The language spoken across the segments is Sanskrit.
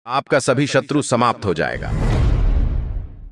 आपका सभी शत्रु समाप्त हो जाएगा,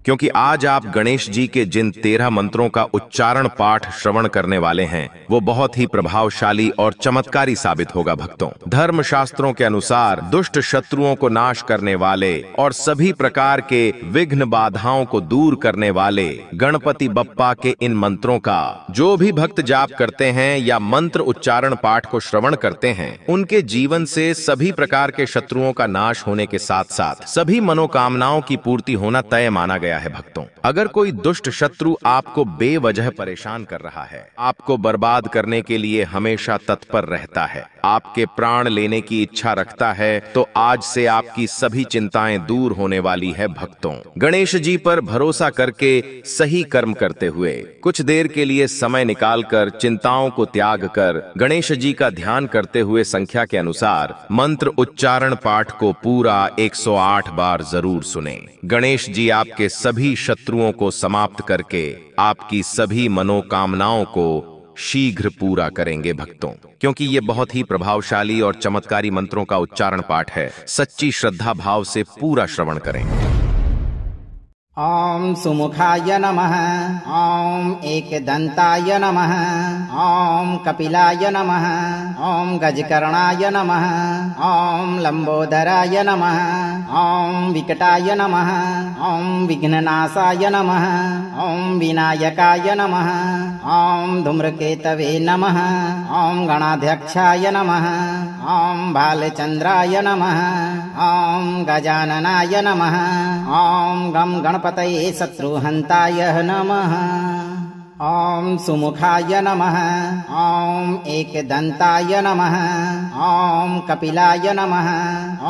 क्योंकि आज आप गणेश जी के जिन 13 मंत्रों का उच्चारण पाठ श्रवण करने वाले हैं वो बहुत ही प्रभावशाली और चमत्कारी साबित होगा। भक्तों, धर्म शास्त्रों के अनुसार दुष्ट शत्रुओं को नाश करने वाले और सभी प्रकार के विघ्न बाधाओं को दूर करने वाले गणपति बप्पा के इन मंत्रों का जो भी भक्त जाप करते हैं या मंत्र उच्चारण पाठ को श्रवण करते हैं, उनके जीवन से सभी प्रकार के शत्रुओं का नाश होने के साथ साथ सभी मनोकामनाओं की पूर्ति होना तय माना गया है। भक्तों, अगर कोई दुष्ट शत्रु आपको बेवजह परेशान कर रहा है, आपको बर्बाद करने के लिए हमेशा तत्पर रहता है, आपके प्राण लेने की इच्छा रखता है, तो आज से आपकी सभी चिंताएं दूर होने वाली है। भक्तों, गणेश जी पर भरोसा करके सही कर्म करते हुए कुछ देर के लिए समय निकालकर चिंताओं को त्याग कर गणेश जी का ध्यान करते हुए संख्या के अनुसार मंत्र उच्चारण पाठ को पूरा 108 बार जरूर सुने। गणेश जी आपके सभी शत्रुओं को समाप्त करके आपकी सभी मनोकामनाओं को शीघ्र पूरा करेंगे। भक्तों, क्योंकि ये बहुत ही प्रभावशाली और चमत्कारी मंत्रों का उच्चारण पाठ है, सच्ची श्रद्धा भाव से पूरा श्रवण करें। ओम सुमुखाय नमः। ओम एकदंताय नमः। ओम कपिलाय नमः। ओम गजकर्णाय नमः। ओम लंबोदराय नमः। ओम विकटाय नमः। ओम विघ्ननाशाय नमः। ओम विनायकाय नमः। ओम धूम्रकेतवे नमः। ओम गणाध्यक्षाय नमः। ओम भालचंद्राय नमः। ओम गजाननाय नमः। ओम गम गणपतये शत्रुहन्ताय नमः। ओम सुमुखाय नमः। ओम एकदंताय नमः। ओम कपिलाय नमः।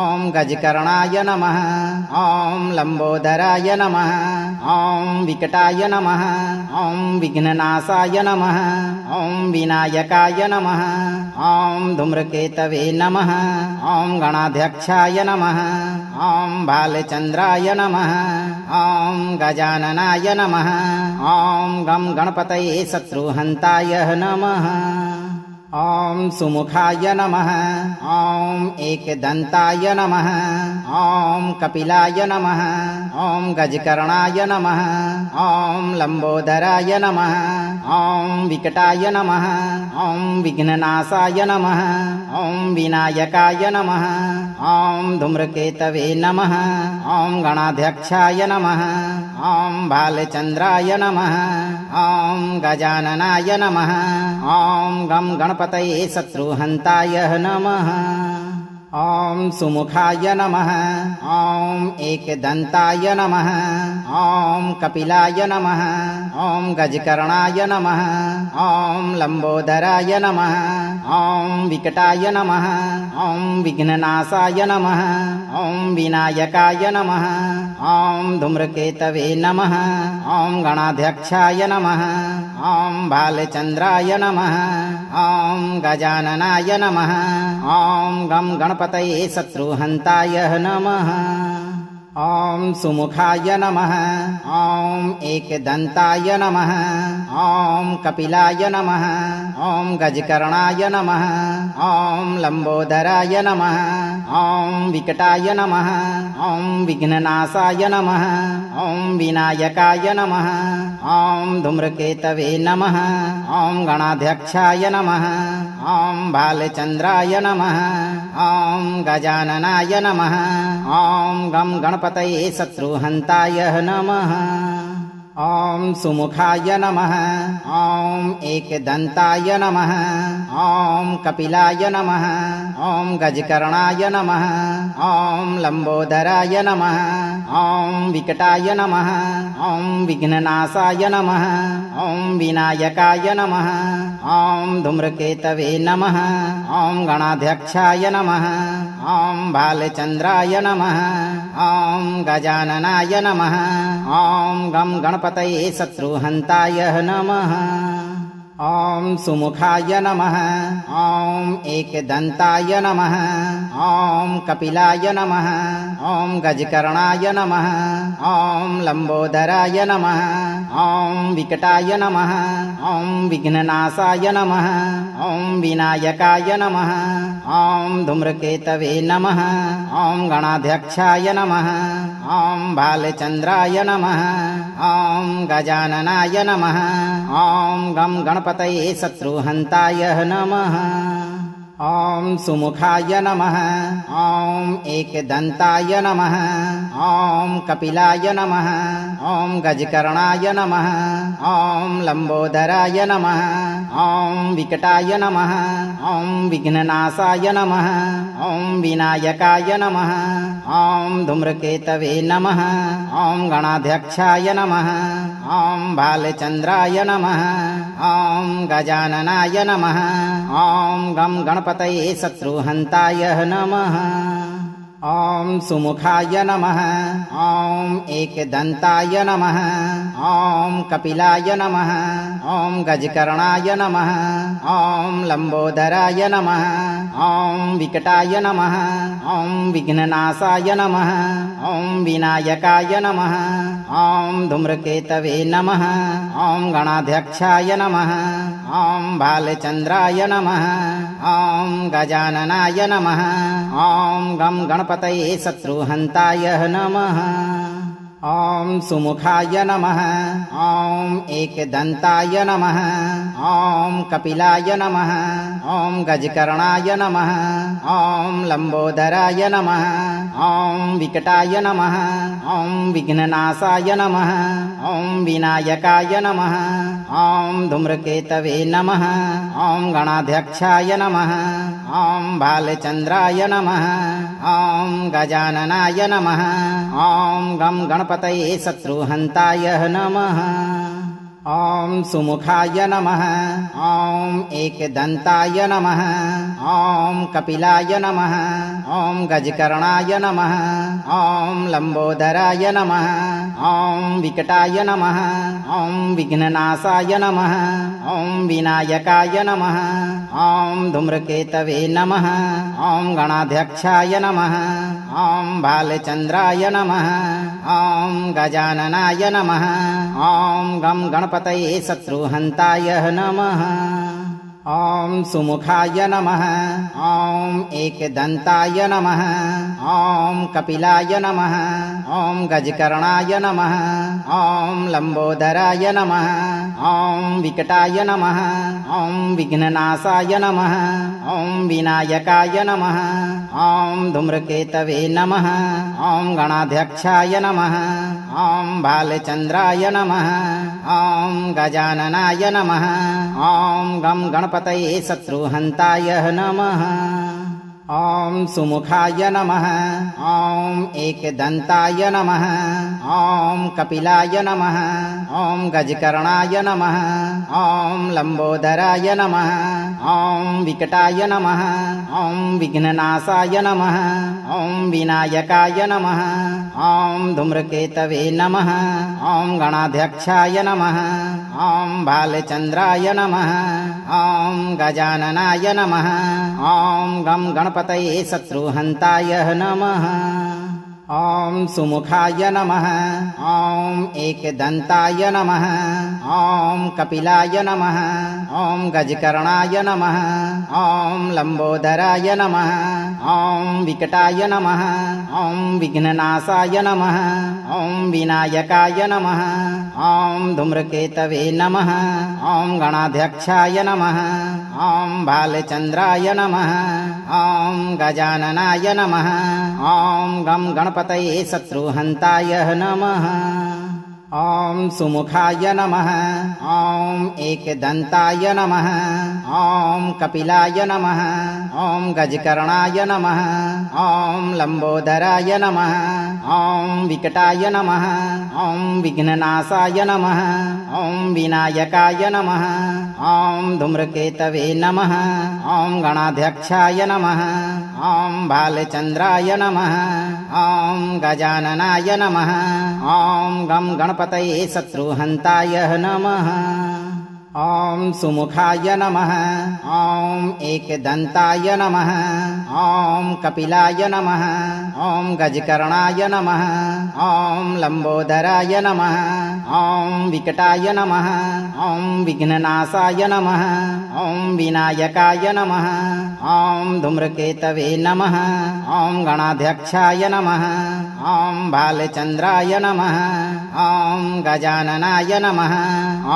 ओम गजकर्णाय नमः। ओम लंबोदराय नमः। ओम विकटाय नमः। ओम विघ्ननाशाय नमः। ओम विनायकाय नमः। ओम धूम्रकेतवे नमः। ओम गणाध्यक्षाय नमः। ओम भालचंद्राय नमः। ओम गजाननाय नमः। ओम गम गणपतये शत्रुहन्ताय नमः। ओम सुमुखाय नमः। ओम एकदंताय नमः। ओम कपिलाय नमः। ओम गजकर्णाय नमः। ओम लंबोदराय नमः। ओम विकटाय नमः। ओम विघ्ननाशाय नमः। ओम विनायकाय नमः। ओम धूम्रकेतवे नमः। ओम गणाध्यक्षाय नमः। ओम भालचंद्राय नमः। ओम गजाननाय नमः। ओम गम गणपतये शत्रुहन्ताय नमः। ओम सुमुखाय नमः। ओम एकदंताय नमः। ओम कपिलाय नमः। ओम गजकर्णाय नमः। ओम लंबोदराय नमः। ओम विकटाय नमः। ओम विघ्ननाशाय नमः। ओम विनायकाय नमः। ओम धूम्रकेतवे नमः। ओम गणाध्यक्षाय नमः। ओम भालचंद्राय नमः। ओम गजाननाय नमः। ओम गम गणपतये शत्रुहन्ताय नमः। ओम सुमुखाय नमः। ओम एकदंताय नमः। ओम कपिलाय नमः। ओम गजकर्णाय नमः। ओम लंबोदराय नमः। ओम विकटाय नमः। ओम विघ्ननाशाय नमः। ओम विनायकाय नमः। ओम धूम्रकेतवे नमः। ओम गणाध्यक्षाय नमः। ओम भालचंद्राय नमः। ओम गजाननाय नमः। ओम गम गणपतये शत्रुहन्ताय नमः। ओम सुमुखाय नमः। ओम एकदंताय नमः। ओम कपिलाय नमः। ओम गजकर्णाय नमः। ओम लंबोदराय नमः। ओम विकटाय नमः। ओम विघ्ननाशाय नमः। ओम विनायकाय नमः। ओम धूम्रकेतवे नमः। ओम गणाध्यक्षाय नमः। ओम भालचंद्राय नमः। ओम गजाननाय नमः। ओम गम गणपतये शत्रुहन्ताय नमः। ओम सुमुखाय नमः। ओम एकदंताय नमः। ओम कपिलाय नमः। ओम गजकर्णाय नमः। ओम लंबोदराय नमः। ओम विकटाय नमः। ओम विघ्ननाशाय नमः। ॐ विनायकाय नमः ॐ धूम्रकेतवे नमः ॐ गणाध्यक्षाय नमः ॐ भालचन्द्राय नमः ॐ गजाननाय नमः ॐ गं गणपतये शत्रुहन्ताय नमः ॐ सुमुखाय नमः ॐ एकदन्ताय नमः ॐ कपिलाय नमः ॐ गजकर्णाय नमः ॐ लम्बोदराय नमः ॐ विकटाय नमः ॐ विघ्ननाशाय नमः ॐ विनायकाय नमः ॐ धूम्रकेतवे नमः ॐ गणाध्यक्षाय नमः ॐ भालचन्द्राय नमः ॐ गजाननाय नमः ॐ गं गणपतये शत्रुहन्ताय नमः ॐ सुमुखाय नमः ॐ एकदन्ताय नमः ॐ कपिलाय नमः ॐ गजकर्णाय नमः ॐ लम्बोदराय नमः ॐ विकटाय नमः ॐ विघ्ननाशाय नमः ॐ विनायकाय नमः ॐ धूम्रकेतवे नमः ॐ गणाध्यक्षाय नमः ॐ भालचन्द्राय नमः ॐ गजाननाय नमः ॐ गं गणपतये शत्रुहन्ताय नमः ॐ सुमुखाय नमः ॐ एकदन्ताय नमः ॐ कपिलाय नमः ॐ गजकर्णाय नमः ॐ लम्बोदराय नमः ॐ विकटाय नमः ॐ विघ्ननाशाय नमः ॐ विनायकाय नमः ॐ धूम्रकेतवे नमः ॐ गणाध्यक्षाय नमः ॐ भालचन्द्राय नमः ॐ गजाननाय नमः ॐ गं गणपतये शत्रुहन्ताय नमः ॐ सुमुखाय नमः ॐ एकदन्ताय नमः ॐ कपिलाय नमः ॐ गजकर्णाय नमः ॐ लम्बोदराय नमः ॐ विकटाय नमः ॐ विघ्ननाशाय नमः ॐ विनायकाय नमः ॐ धूम्रकेतवे नमः ॐ गणाध्यक्षाय नमः ॐ भालचन्द्राय नमः ॐ गजाननाय नमः ॐ गं गणपतये शत्रुहन्ताय नमः ॐ सुमुखाय नमः ॐ एकदन्ताय नमः ॐ कपिलाय नमः ॐ गजकर्णाय नमः ॐ लम्बोदराय नमः ॐ विकटाय नमः ॐ विघ्ननाशाय नमः ॐ विनायकाय नमः ॐ धूम्रकेतवे नमः ॐ गणाध्यक्षाय नमः ॐ भालचन्द्राय नमः ॐ गजाननाय नमः ॐ गं गणपतये शत्रुहन्ताय नमः ॐ सुमुखाय नमः ॐ एकदन्ताय नमः ॐ कपिलाय नमः ॐ गजकर्णाय नमः ॐ लम्बोदराय नमः ॐ विकटाय नमः ॐ विघ्ननाशाय नमः ॐ विनायकाय नमः ॐ धूम्रकेतवे नमः ॐ गणाध्यक्षाय नमः ॐ भालचन्द्राय नमः ॐ गजाननाय नमः ॐ गं गणपतये शत्रुहन्ताय नमः ॐ सुमुखाय नमः ॐ एकदन्ताय नमः ॐ कपिलाय नमः ॐ गजकर्णाय नमः ॐ लम्बोदराय नमः ॐ विकटाय नमः ॐ विघ्ननाशाय नमः ॐ विनायकाय नमः ॐ धूम्रकेतवे नमः ॐ गणाध्यक्षाय नमः ॐ भालचन्द्राय नमः ॐ गजाननाय नमः ॐ गं गणपतये शत्रुहन्ताय नमः ॐ सुमुखाय नमः ॐ एकदन्ताय नमः ॐ कपिलाय नमः ॐ गजकर्णाय नमः ॐ लम्बोदराय नमः ॐ विकटाय नमः ॐ विघ्ननाशाय नमः ॐ विनायकाय नमः ॐ धूम्रकेतवे नमः ॐ गणाध्यक्षाय नमः ॐ भालचन्द्राय नमः ॐ गजाननाय नमः ॐ गं गणपतये शत्रुहन्ताय नमः ॐ सुमुखाय नमः ॐ एकदन्ताय नमः ॐ कपिलाय नमः ॐ गजकर्णाय नमः ॐ लंबोदराय नमः ॐ विकटाय नमः ॐ विघ्ननाशाय नमः ॐ विनायकाय नमः ॐ धूम्रकेतवे नमः ॐ गणाध्यक्षाय नमः ॐ भालचंद्राय नमः ॐ गजाननाय नमः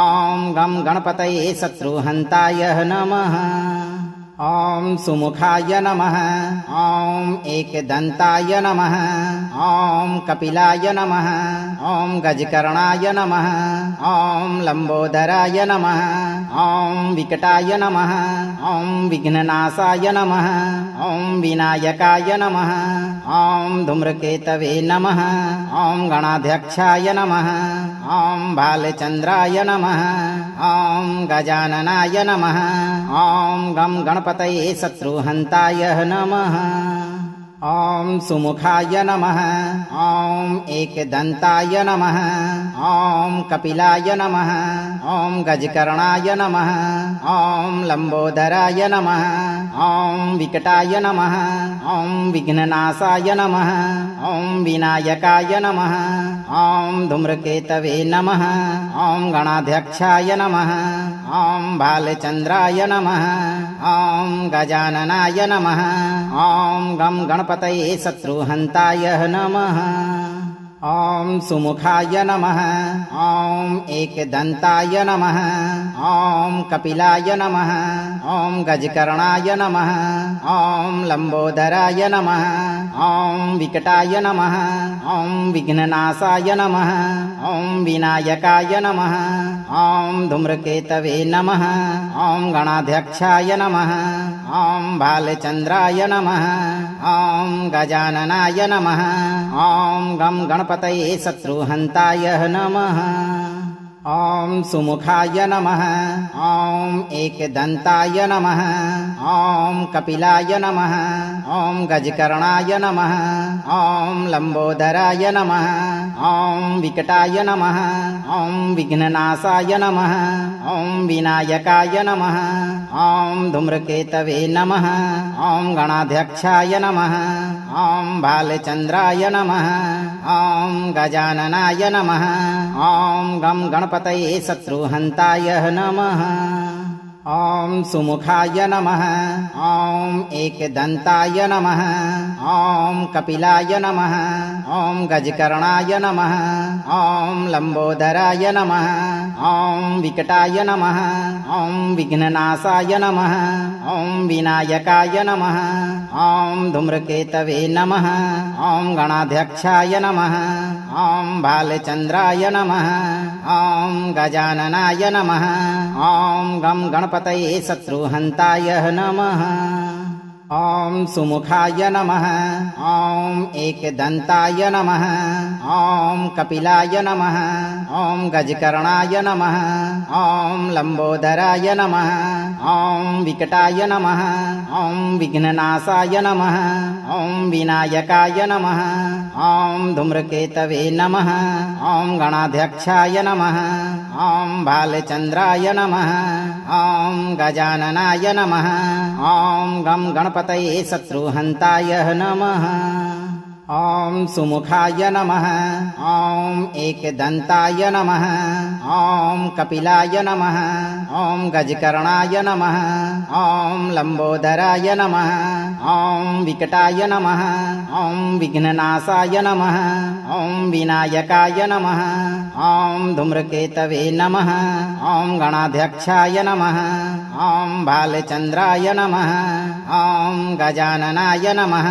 ॐ गं गणपतये शत्रुहन्ताय नमः ॐ सुमुखाय नमः ॐ एकदन्ताय नमः ॐ कपिलाय नमः ॐ गजकर्णाय नमः ॐ लंबोदराय नमः ॐ विकटाय नमः ॐ विघ्ननाशाय नमः ॐ विनायकाय नमः ॐ धूम्रकेतवे नमः ॐ गणाध्यक्षाय नमः ॐ भालचंद्राय नमः ॐ गजाननाय नमः ॐ गं गणपतये शत्रुहन्ताय नमः ॐ सुमुखाय नमः ॐ एकदन्ताय नमः ॐ कपिलाय नमः ॐ गजकर्णाय नमः ॐ लंबोदराय नमः ॐ विकटाय नमः ॐ विघ्ननाशाय नमः ॐ विनायकाय नमः ॐ धूम्रकेतवे नमः ॐ गणाध्यक्षाय नमः ॐ भालचंद्राय नमः ॐ गजाननाय नमः ॐ गं गणपतये शत्रुहन्ताय नमः ॐ सुमुखाय नमः ॐ एकदन्ताय नमः ॐ कपिलाय नमः ॐ गजकर्णाय नमः ॐ लंबोदराय नमः ॐ विकटाय नमः ॐ विघ्ननाशाय नमः ॐ विनायकाय नमः ॐ धूम्रकेतवे नमः ॐ गणाध्यक्षाय नमः ॐ भालचंद्राय नमः ॐ गजाननाय नमः ॐ गं गणपतये शत्रुहन्ताय नमः ॐ सुमुखाय नमः ॐ एकदन्ताय नमः ॐ कपिलाय नमः ॐ गजकर्णाय नमः ॐ लंबोदराय नमः ॐ विकटाय नमः ॐ विघ्ननाशाय नमः ॐ विनायकाय नमः ॐ धूम्रकेतवे नमः ॐ गणाध्यक्षाय नमः ॐ भालचंद्राय नमः ॐ गजाननाय नमः ॐ गं गणपतये शत्रुहन्ताय नमः ॐ सुमुखाय नमः ॐ एकदन्ताय नमः ॐ कपिलाय नमः ॐ गजकर्णाय नमः ॐ लंबोदराय नमः ॐ विकटाय नमः ॐ विघ्ननाशाय नमः ॐ विनायकाय नमः ॐ धूम्रकेतवे नमः ॐ गणाध्यक्षाय नमः ॐ भालचंद्राय नमः ॐ गजाननाय नमः ॐ गं गणपतये शत्रुहन्ताय नमः ॐ सुमुखाय नमः ॐ एकदन्ताय नमः ॐ कपिलाय नमः ॐ गजकर्णाय नमः ॐ लंबोदराय नमः ॐ विकटाय नमः ॐ विघ्ननाशाय नमः ॐ विनायकाय नमः ॐ धूम्रकेतवे नमः ॐ गणाध्यक्षाय नमः ॐ भालचंद्राय नमः ॐ गजाननाय नमः ॐ गं गणपतये शत्रुहन्ताय नमः ॐ सुमुखाय नमः ॐ एकदन्ताय नमः ॐ कपिलाय नमः ॐ गजकर्णाय नमः ॐ लंबोदराय नमः ॐ विकटाय नमः ॐ विघ्ननाशाय नमः ॐ विनायकाय नमः ॐ धूम्रकेतवे नमः ॐ गणाध्यक्षाय नमः ॐ भालचंद्राय नमः ॐ गजाननाय नमः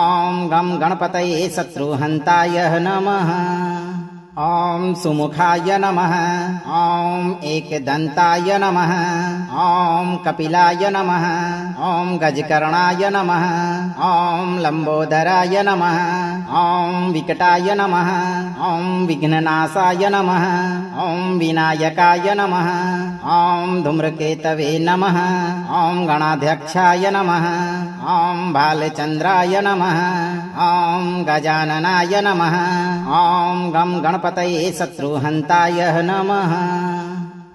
ॐ गं गणपतये शत्रुहन्ताय नमः ॐ सुमुखाय नमः ॐ एकदन्ताय नमः ॐ कपिलाय नमः ॐ गजकर्णाय नमः ॐ लंबोदराय नमः ॐ विकटाय नमः ॐ विघ्ननाशाय नमः ॐ विनायकाय नमः ॐ धूम्रकेतवे नमः ॐ गणाध्यक्षाय नमः ॐ भालचंद्राय नमः ॐ गजाननाय नमः ॐ गं गणपतये शत्रुहन्ताय नमः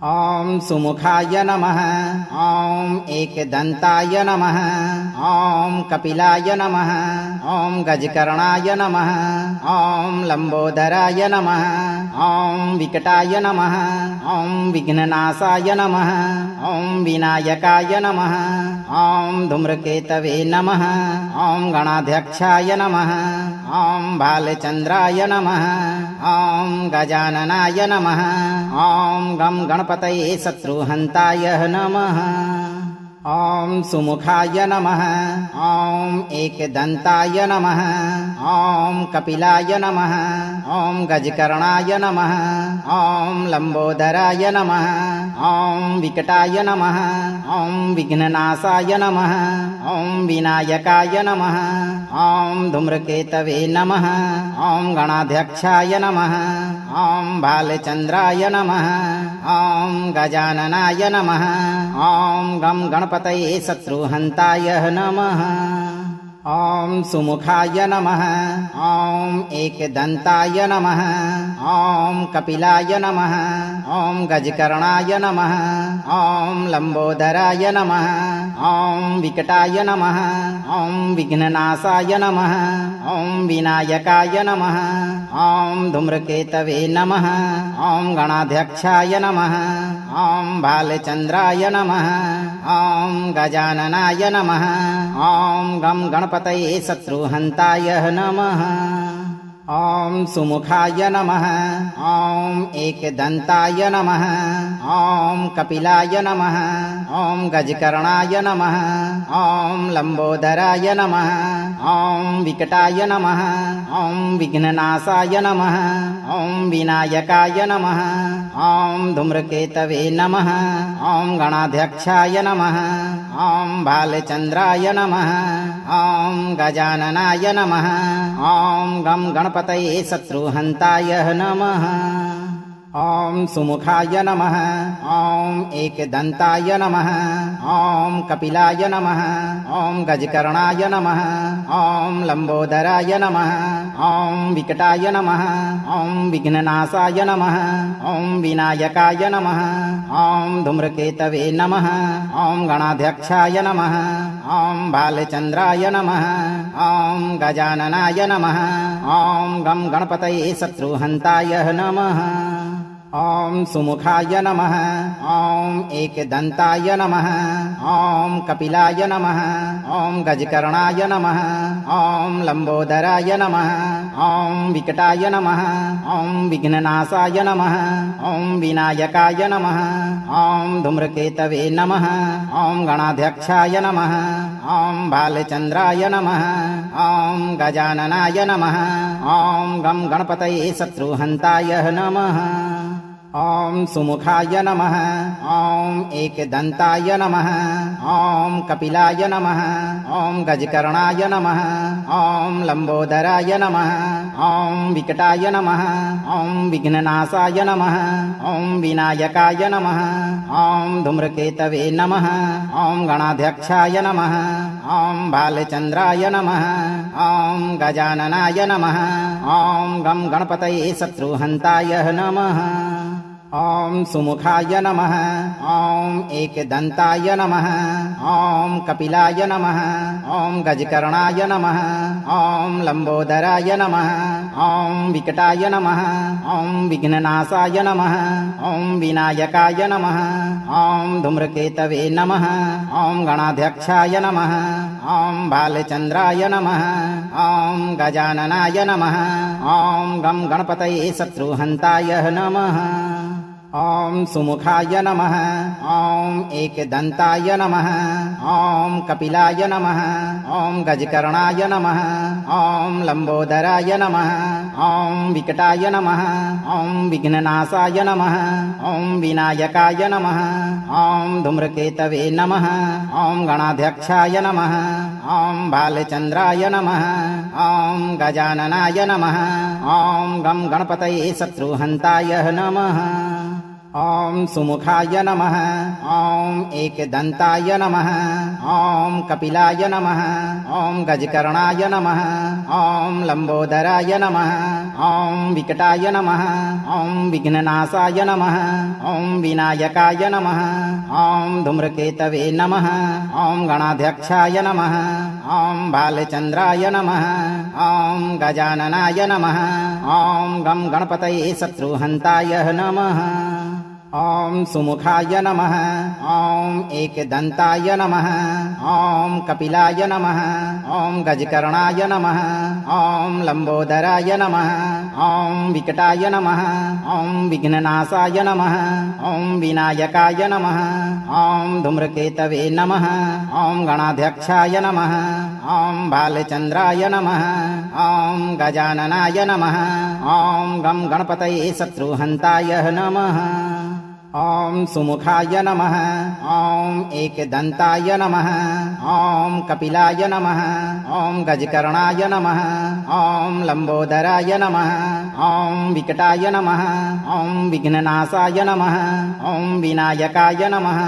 ॐ सुमुखाय नमः ॐ एकदन्ताय नमः ॐ कपिलाय नमः ॐ गजकर्णाय नमः ॐ लंबोदराय नमः ॐ विकटाय नमः ॐ विघ्ननाशाय नमः ॐ विनायकाय नमः ॐ धूम्रकेतवे नमः ॐ गणाध्यक्षाय नमः ॐ भालचंद्राय नमः ॐ गजाननाय नमः ॐ गं गणपतये शत्रुहन्ताय नमः ॐ सुमुखाय नमः ॐ एकदन्ताय नमः ॐ कपिलाय नमः ॐ गजकर्णाय नमः ॐ लंबोदराय नमः ॐ विकटाय नमः ॐ विघ्ननाशाय नमः ॐ विनायकाय नमः ॐ धूम्रकेतवे नमः ॐ गणाध्यक्षाय नमः ॐ भालचंद्राय नमः ॐ गजाननाय नमः ॐ गं गणपतये शत्रुहन्ताय नमः ॐ सुमुखाय नमः ॐ एकदन्ताय नमः ॐ कपिलाय नमः ॐ गजकर्णाय नमः ॐ लंबोदराय नमः ॐ विकटाय नमः ॐ विघ्ननाशाय नमः ॐ विनायकाय नमः ॐ धूम्रकेतवे नमः ॐ गणाध्यक्षाय नमः ॐ भालचंद्राय नमः ॐ गजाननाय नमः ॐ गं गणपतये शत्रुहन्ताय नमः ॐ सुमुखाय नमः ॐ एकदन्ताय नमः ॐ कपिलाय नमः ॐ गजकर्णाय नमः ॐ लंबोदराय नमः ॐ विकटाय नमः ॐ विघ्ननाशाय नमः ॐ विनायकाय नमः ॐ धूम्रकेतवे नमः ॐ गणाध्यक्षाय नमः ॐ भालचंद्राय नमः ॐ गजाननाय नमः ॐ गं गणपतये शत्रुहन्ताय नमः ॐ सुमुखाय नमः ॐ एकदन्ताय नमः ॐ कपिलाय नमः ॐ गजकर्णाय नमः ॐ लंबोदराय नमः ॐ विकटाय नमः ॐ विघ्ननाशाय नमः ॐ विनायकाय नमः ॐ धूम्रकेतवे नमः ॐ गणाध्यक्षाय नमः ॐ भालचंद्राय नमः ॐ गजाननाय नमः ॐ गं गणपतये शत्रुहन्ताय नमः ॐ सुमुखाय नमः ॐ एकदन्ताय नमः ॐ कपिलाय नमः ॐ गजकर्णाय नमः ॐ लंबोदराय नमः ॐ विकटाय नमः ॐ विघ्ननाशाय नमः ॐ विनायकाय नमः ॐ धूम्रकेतवे नमः ॐ गणाध्यक्षाय नमः ॐ भालचंद्राय नमः ॐ गजाननाय नमः ॐ गं गणपतये शत्रुहन्ताय नमः ॐ सुमुखाय नमः ॐ एकदन्ताय नमः ॐ कपिलाय नमः ॐ गजकर्णाय नमः ॐ लंबोदराय नमः ॐ विकटाय नमः ॐ विघ्ननाशाय नमः ॐ विनायकाय नमः ॐ धूम्रकेतवे नमः ॐ गणाध्यक्षाय नमः ॐ भालचंद्राय नमः ॐ गजाननाय नमः ॐ गं गणपतये शत्रुहन्ताय नमः ॐ सुमुखाय नमः ॐ एकदन्ताय नमः ॐ कपिलाय नमः ॐ गजकर्णाय नमः ॐ लंबोदराय नमः ॐ विकटाय नमः ॐ विघ्ननाशाय नमः ॐ विनायकाय नमः ॐ धूम्रकेतवे नमः ॐ गणाध्यक्षाय नमः ॐ भालचंद्राय नमः ॐ गजाननाय नमः ॐ गं गणपतये शत्रुहन्ताय नमः ॐ सुमुखाय नमः ॐ एकदन्ताय नमः ॐ कपिलाय नमः ॐ गजकर्णाय नमः ॐ लंबोदराय नमः ॐ विकटाय नमः ॐ विघ्ननाशाय नमः ॐ विनायकाय नमः ॐ धूम्रकेतवे नमः ॐ गणाध्यक्षाय नमः ॐ भालचंद्राय नमः ॐ गजाननाय नमः ॐ गं गणपतये शत्रुहन्ताय नमः ॐ सुमुखाय नमः। ॐ एकदन्ताय नमः। ॐ कपिलाय नमः। ॐ गजकर्णाय नमः। ॐ लम्बोदराय नमः। ॐ विकटाय नमः। ॐ विघ्ननाशाय नमः। ॐ विनायकाय नमः। ॐ धूम्रकेतवे नमः। ॐ गणाध्यक्षाय नमः। ॐ बालचन्द्राय नमः। ॐ गजाननाय नमः। ॐ गं गणपतये शत्रुहन्ताय नमः। ॐ सुमुखाय नमः। ॐ एकदन्ताय नमः। ॐ कपिलाय नमः। ॐ गजकर्णाय नमः। ॐ लम्बोदराय नमः। ॐ विकटाय नमः। ॐ विघ्ननाशाय नमः। ॐ विनायकाय नमः। ॐ धूम्रकेतवे नमः। ॐ गणाध्यक्षाय नमः। ॐ बालचन्द्राय नमः। ॐ गजाननाय नमः। ॐ गं गणपतये शत्रुहन्ताय नमः। ॐ सुमुखाय नमः। ॐ एकदन्ताय नमः। ॐ कपिलाय नमः। ॐ गजकर्णाय नमः। ॐ लम्बोदराय नमः। ॐ विकटाय नमः। ॐ विघ्ननाशाय नमः। ॐ विनायकाय नमः।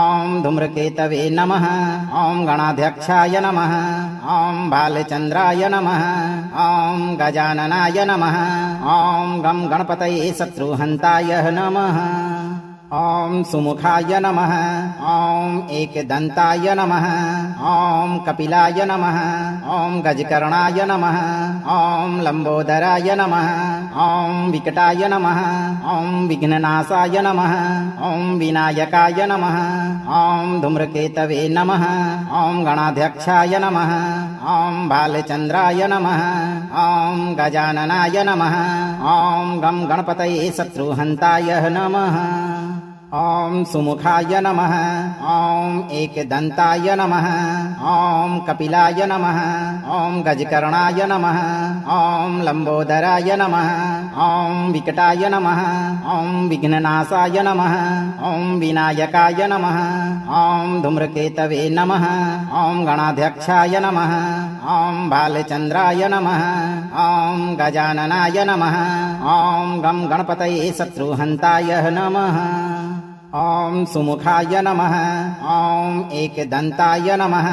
ॐ धूम्रकेतवे नमः। ॐ गणाध्यक्षाय नमः। ॐ बालचन्द्राय नमः। ॐ गजाननाय नमः। ॐ गं गणपतये शत्रुहन्ताय नमः। ॐ सुमुखाय नमः। ॐ एकदन्ताय नमः। ॐ कपिलाय नमः। ॐ गजकर्णाय नमः। ॐ लम्बोदराय नमः। ॐ विकटाय नमः। ॐ विघ्ननाशाय नमः। ॐ विनायकाय नमः। ॐ धूम्रकेतवे नमः। ॐ गणाध्यक्षाय नमः। ॐ बालचन्द्राय नमः। ॐ गजाननाय नमः। ॐ गं गणपतये शत्रुहन्ताय नमः। ॐ सुमुखाय नमः। ॐ एकदन्ताय नमः। ॐ कपिलाय नमः। ॐ गजकर्णाय नमः। ॐ लम्बोदराय नमः। ॐ विकटाय नमः। ॐ विघ्ननाशाय नमः। ॐ विनायकाय नमः। ॐ धूम्रकेतवे नमः। ॐ गणाध्यक्षाय नमः। ॐ बालचन्द्राय नमः। ॐ गजाननाय नमः। ॐ गं गणपतये शत्रुहन्ताय नमः। ॐ सुमुखाय नमः। ॐ एकदन्ताय नमः।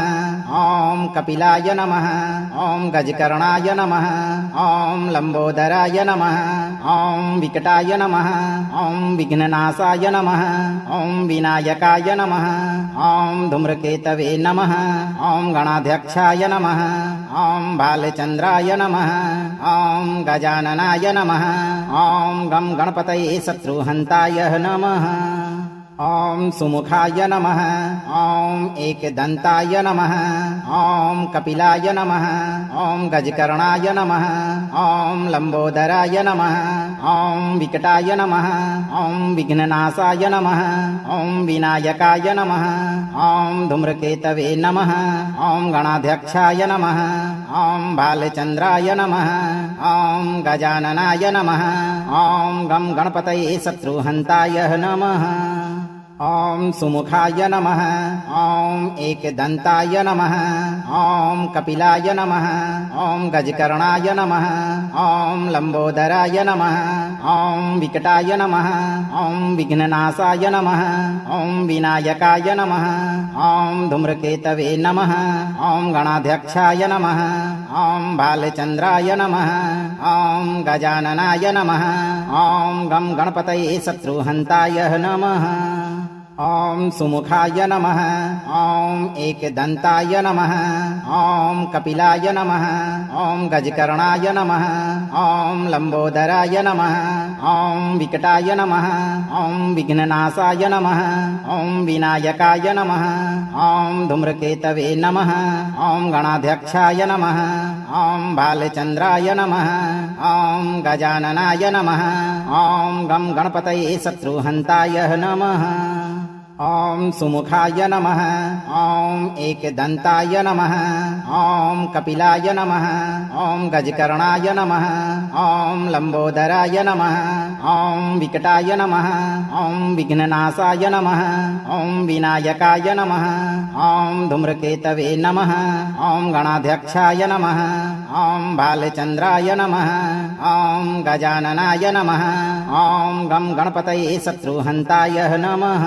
ॐ कपिलाय नमः। ॐ गजकर्णाय नमः। ॐ लम्बोदराय नमः। ॐ विकटाय नमः। ॐ विघ्ननाशाय नमः। ॐ विनायकाय नमः। ॐ धूम्रकेतवे नमः। ॐ गणाध्यक्षाय नमः। ॐ बालचन्द्राय नमः। ॐ गजाननाय नमः। ॐ गं गणपतये शत्रुहन्ताय नमः। ॐ सुमुखाय नमः। ॐ एकदन्ताय नमः। ॐ कपिलाय नमः। ॐ गजकर्णाय नमः। ॐ लम्बोदराय नमः। ॐ विकटाय नमः। ॐ विघ्ननाशाय नमः। ॐ विनायकाय नमः। ॐ धूम्रकेतवे नमः। ॐ गणाध्यक्षाय नमः। ॐ बालचन्द्राय नमः। ॐ गजाननाय नमः। ॐ गं गणपतये शत्रुहन्ताय नमः। ॐ सुमुखाय नमः। ॐ एकदन्ताय नमः। ॐ कपिलाय नमः। ॐ गजकर्णाय नमः। ॐ लम्बोदराय नमः। ॐ विकटाय नमः। ॐ विघ्ननाशाय नमः। ॐ विनायकाय नमः। ॐ धूम्रकेतवे नमः। ॐ गणाध्यक्षाय नमः। ॐ बालचन्द्राय नमः। ॐ गजाननाय नमः। ॐ गं गणपतये शत्रुहन्ताय नमः। ॐ सुमुखाय नमः। ॐ एकदन्ताय नमः। ॐ कपिलाय नमः। ॐ गजकर्णाय नमः। ॐ लम्बोदराय नमः। ॐ विकटाय नमः। ॐ विघ्ननाशाय नमः। ॐ विनायकाय नमः। ॐ धूम्रकेतवे नमः। ॐ गणाध्यक्षाय नमः। ॐ बालचन्द्राय नमः। ॐ गजाननाय नमः। ॐ गं गणपतये शत्रुहन्ताय नमः। ॐ सुमुखाय नमः। ॐ एकदन्ताय नमः। ॐ कपिलाय नमः। ॐ गजकर्णाय नमः। ॐ लम्बोदराय नमः। ॐ विकटाय नमः। ॐ विघ्ननाशाय नमः। ॐ विनायकाय नमः। ॐ धूम्रकेतवे नमः। ॐ गणाध्यक्षाय नमः। ॐ भालचन्द्राय नमः ॐ गजाननाय नमः ॐ गं गणपतये शत्रुहन्ताय नमः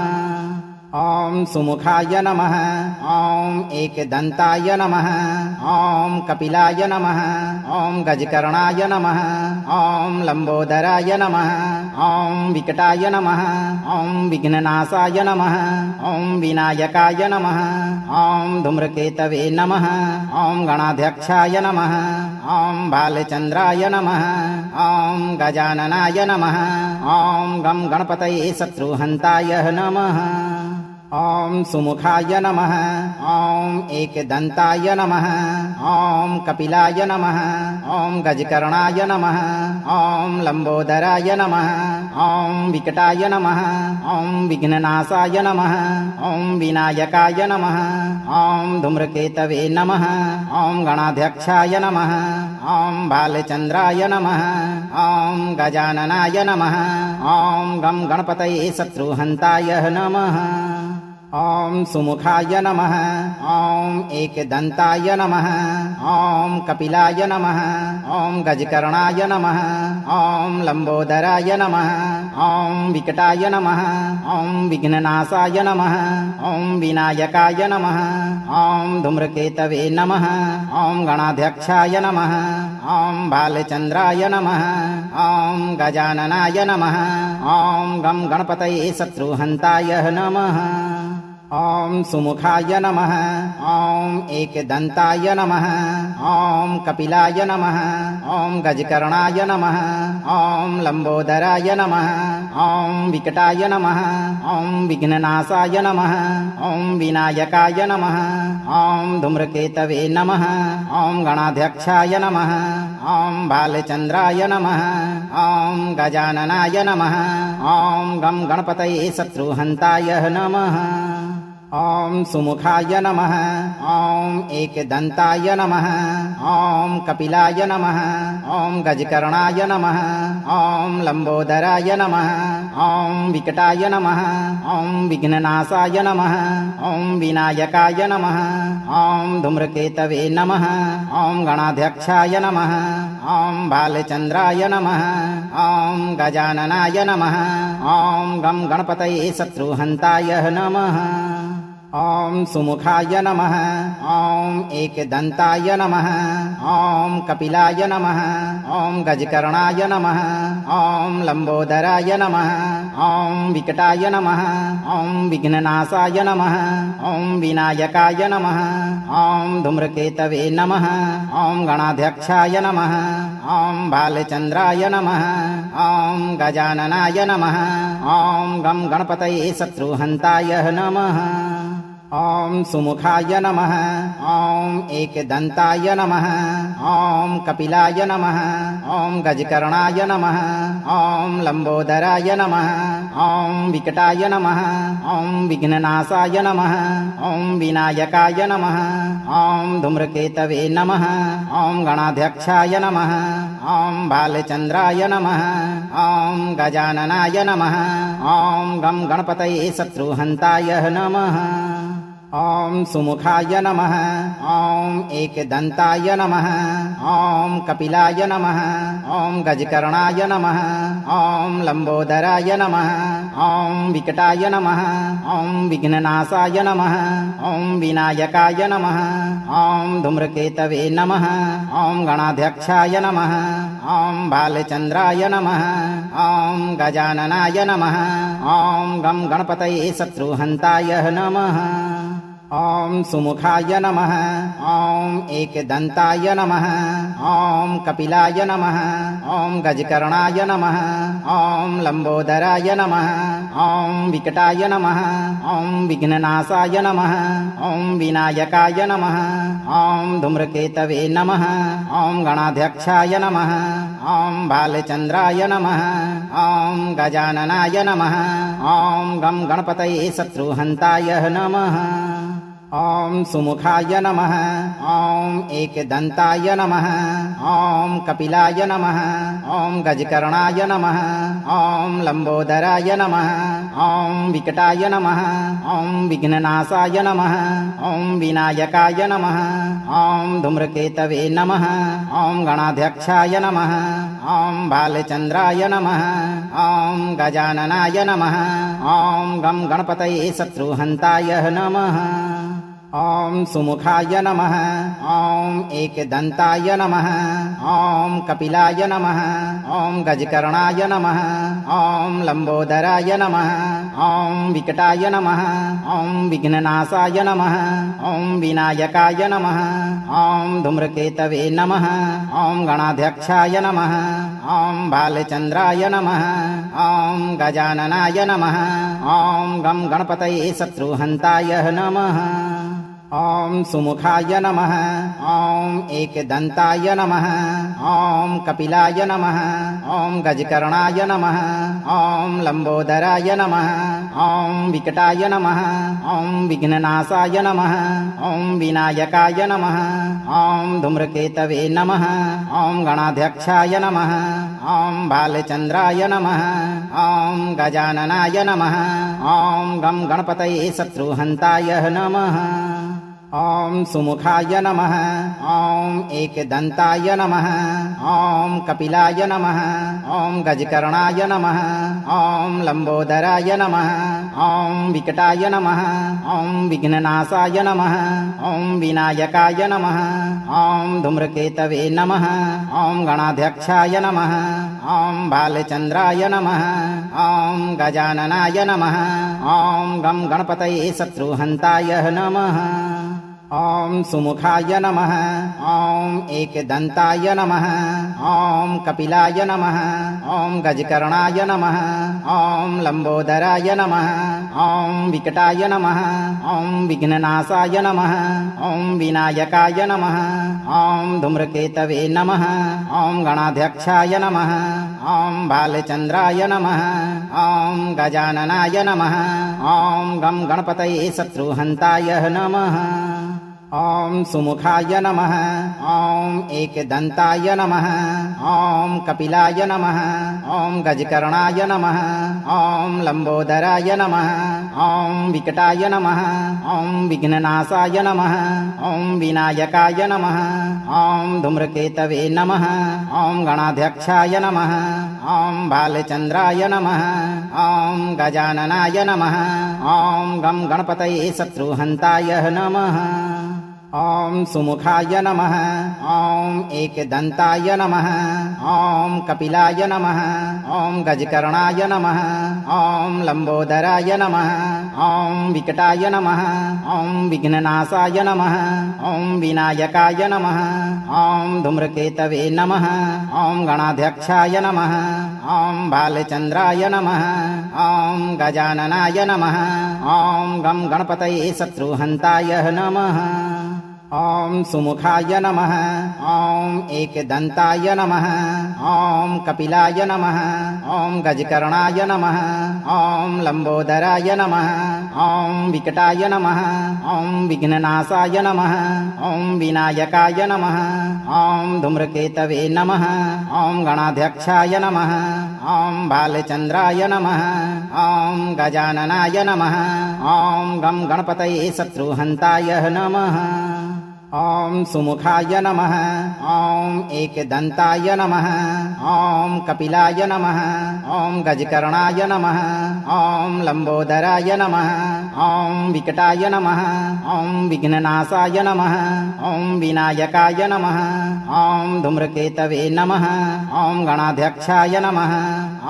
ॐ सुमुखाय नमः ॐ एकदन्ताय नमः ॐ कपिलाय नमः ॐ गजकर्णाय नमः ॐ लम्बोदराय नमः ॐ विकटाय नमः ॐ विघ्ननाशाय नमः ॐ विनायकाय नमः ॐ धूम्रकेतवे नमः ॐ गणाध्यक्षाय नमः ॐ भालचन्द्राय नमः ॐ गजाननाय नमः ॐ गं गणपतये शत्रुहन्ताय नमः ॐ सुमुखाय नमः ॐ एकदन्ताय नमः ॐ कपिलाय नमः ॐ गजकर्णाय नमः ॐ लम्बोदराय नमः ॐ विकटाय नमः ॐ विघ्ननाशाय नमः ॐ विनायकाय नमः ॐ धूम्रकेतवे नमः ॐ गणाध्यक्षाय नमः ॐ भालचन्द्राय नमः ॐ गजाननाय नमः ॐ गं गणपतये शत्रुहन्ताय नमः ॐ सुमुखाय नमः ॐ एकदन्ताय नमः ॐ कपिलाय नमः ॐ गजकर्णाय नमः ॐ लम्बोदराय नमः ॐ विकटाय नमः ॐ विघ्ननाशाय नमः ॐ विनायकाय नमः ॐ धूम्रकेतवे नमः ॐ गणाध्यक्षाय नमः ॐ भालचन्द्राय नमः ॐ गजाननाय नमः ॐ गं गणपतये शत्रुहन्ताय नमः ॐ सुमुखाय नमः ॐ एकदन्ताय नमः ॐ कपिलाय नमः ॐ गजकर्णाय नमः ॐ लम्बोदराय नमः ॐ विकटाय नमः ॐ विघ्ननाशाय नमः ॐ विनायकाय नमः ॐ धूम्रकेतवे नमः ॐ गणाध्यक्षाय नमः ॐ भालचन्द्राय नमः ॐ गजाननाय नमः ॐ गं गणपतये शत्रुहन्ताय नमः ॐ सुमुखाय नमः ॐ एकदन्ताय नमः ॐ कपिलाय नमः ॐ गजकर्णाय नमः ॐ लम्बोदराय नमः ॐ विकटाय नमः ॐ विघ्ननाशाय नमः ॐ विनायकाय नमः ॐ धूम्रकेतवे नमः ॐ गणाध्यक्षाय नमः ॐ भालचन्द्राय नमः ॐ गजाननाय नमः ॐ गं गणपतये शत्रुहन्ताय नमः ॐ सुमुखाय नमः ॐ एकदन्ताय नमः ॐ कपिलाय नमः ॐ गजकर्णाय नमः ॐ लम्बोदराय नमः ॐ विकटाय नमः ॐ विघ्ननाशाय नमः ॐ विनायकाय नमः ॐ धूम्रकेतवे नमः ॐ गणाध्यक्षाय नमः ॐ भालचन्द्राय नमः ॐ गजाननाय नमः ॐ गं गणपतये शत्रुहन्ताय नमः ॐ सुमुखाय नमः ॐ एकदन्ताय नमः ॐ कपिलाय नमः ॐ गजकर्णाय नमः ॐ लम्बोदराय नमः ॐ विकटाय नमः ॐ विघ्ननाशाय नमः ॐ विनायकाय नमः ॐ धूम्रकेतवे नमः ॐ गणाध्यक्षाय नमः ॐ भालचन्द्राय नमः ॐ गजाननाय नमः ॐ गं गणपतये शत्रुहन्ताय नमः ॐ सुमुखाय नमः ॐ एकदन्ताय नमः ॐ कपिलाय नमः ॐ गजकर्णाय नमः ॐ लम्बोदराय नमः ॐ विकटाय नमः ॐ विघ्ननाशाय नमः ॐ विनायकाय नमः ॐ धूम्रकेतवे नमः ॐ गणाध्यक्षाय नमः ॐ भालचन्द्राय नमः ॐ गजाननाय नमः ॐ गं गणपतये शत्रुहन्ताय नमः ॐ सुमुखाय नमः ॐ एकदन्ताय नमः ॐ कपिलाय नमः ॐ गजकर्णाय नमः ॐ लम्बोदराय नमः ॐ विकटाय नमः ॐ विघ्ननाशाय नमः ॐ विनायकाय नमः ॐ धूम्रकेतवे नमः ॐ गणाध्यक्षाय नमः ॐ भालचन्द्राय नमः ॐ गजाननाय नमः ॐ गं गणपतये शत्रुहन्ताय नमः ॐ सुमुखाय नमः ॐ एकदन्ताय नमः ॐ कपिलाय नमः ॐ गजकर्णाय नमः ॐ लम्बोदराय नमः ॐ विकटाय नमः ॐ विघ्ननाशाय नमः ॐ विनायकाय नमः ॐ धूम्रकेतवे नमः ॐ गणाध्यक्षाय नमः ॐ भालचन्द्राय नमः ॐ गजाननाय नमः ॐ गं गणपतये शत्रुहन्ताय नमः ॐ सुमुखाय नमः ॐ एकदन्ताय नमः ॐ कपिलाय नमः ॐ गजकर्णाय नमः ॐ लम्बोदराय नमः ॐ विकटाय नमः ॐ विघ्ननाशाय नमः ॐ विनायकाय नमः ॐ धूम्रकेतवे नमः ॐ गणाध्यक्षाय नमः ॐ भालचन्द्राय नमः ॐ गजाननाय नमः ॐ गं गणपतये शत्रुहन्ताय नमः ॐ सुमुखाय नमः ॐ एकदन्ताय नमः ॐ कपिलाय नमः ॐ गजकर्णाय नमः ॐ लम्बोदराय नमः ॐ विकटाय नमः ॐ विघ्ननाशाय नमः ॐ विनायकाय नमः ॐ धूम्रकेतवे नमः ॐ गणाध्यक्षाय नमः ॐ भालचन्द्राय नमः ॐ गजाननाय नमः ॐ गं गणपतये शत्रुहन्ताय नमः ॐ सुमुखाय नमः ॐ एकदन्ताय नमः ॐ कपिलाय नमः ॐ गजकर्णाय नमः ॐ लम्बोदराय नमः ॐ विकटाय नमः ॐ विघ्ननाशाय नमः ॐ विनायकाय नमः ॐ धूम्रकेतवे नमः ॐ गणाध्यक्षाय नमः ॐ भालचन्द्राय नमः ॐ गजाननाय नमः ॐ गं गणपतये शत्रुहन्ताय नमः ॐ सुमुखाय नमः ॐ एकदन्ताय नमः ॐ कपिलाय नमः ॐ गजकर्णाय नमः ॐ लम्बोदराय नमः ॐ विकटाय नमः ॐ विघ्ननाशाय नमः ॐ विनायकाय नमः ॐ धूम्रकेतवे नमः ॐ गणाध्यक्षाय नमः ॐ भालचन्द्राय नमः ॐ गजाननाय नमः ॐ गं गणपतये शत्रुहन्ताय नमः ॐ सुमुखाय नमः ॐ एकदन्ताय नमः ॐ कपिलाय नमः ॐ गजकर्णाय नमः ॐ लम्बोदराय नमः ॐ विकटाय नमः ॐ विघ्ननाशाय नमः ॐ विनायकाय नमः ॐ धूम्रकेतवे नमः ॐ गणाध्यक्षाय नमः ॐ भालचन्द्राय नमः ॐ गजाननाय नमः ॐ गं गणपतये शत्रुहन्ताय नमः ॐ सुमुखाय नमः ॐ एकदन्ताय नमः ॐ कपिलाय नमः ॐ गजकर्णाय नमः ॐ लम्बोदराय नमः ॐ विकटाय नमः ॐ विघ्ननाशाय नमः ॐ विनायकाय नमः ॐ धूम्रकेतवे नमः ॐ गणाध्यक्षाय नमः ॐ भालचन्द्राय नमः ॐ गजाननाय नमः ॐ गं गणपतये शत्रुहन्ताय नमः ॐ सुमुखाय नमः ॐ एकदन्ताय नमः ॐ कपिलाय नमः ॐ गजकर्णाय नमः ॐ लम्बोदराय नमः ॐ विकटाय नमः ॐ विघ्ननाशाय नमः ॐ विनायकाय नमः ॐ धूम्रकेतवे नमः ॐ गणाध्यक्षाय नमः ॐ भालचन्द्राय नमः ॐ गजाननाय नमः ॐ गं गणपतये शत्रुहन्ताय नमः ॐ सुमुखाय नमः ॐ एकदन्ताय नमः ॐ कपिलाय नमः ॐ गजकर्णाय नमः ॐ लम्बोदराय नमः ॐ विकटाय नमः ॐ विघ्ननाशाय नमः ॐ विनायकाय नमः ॐ धूम्रकेतवे नमः ॐ गणाध्यक्षाय नमः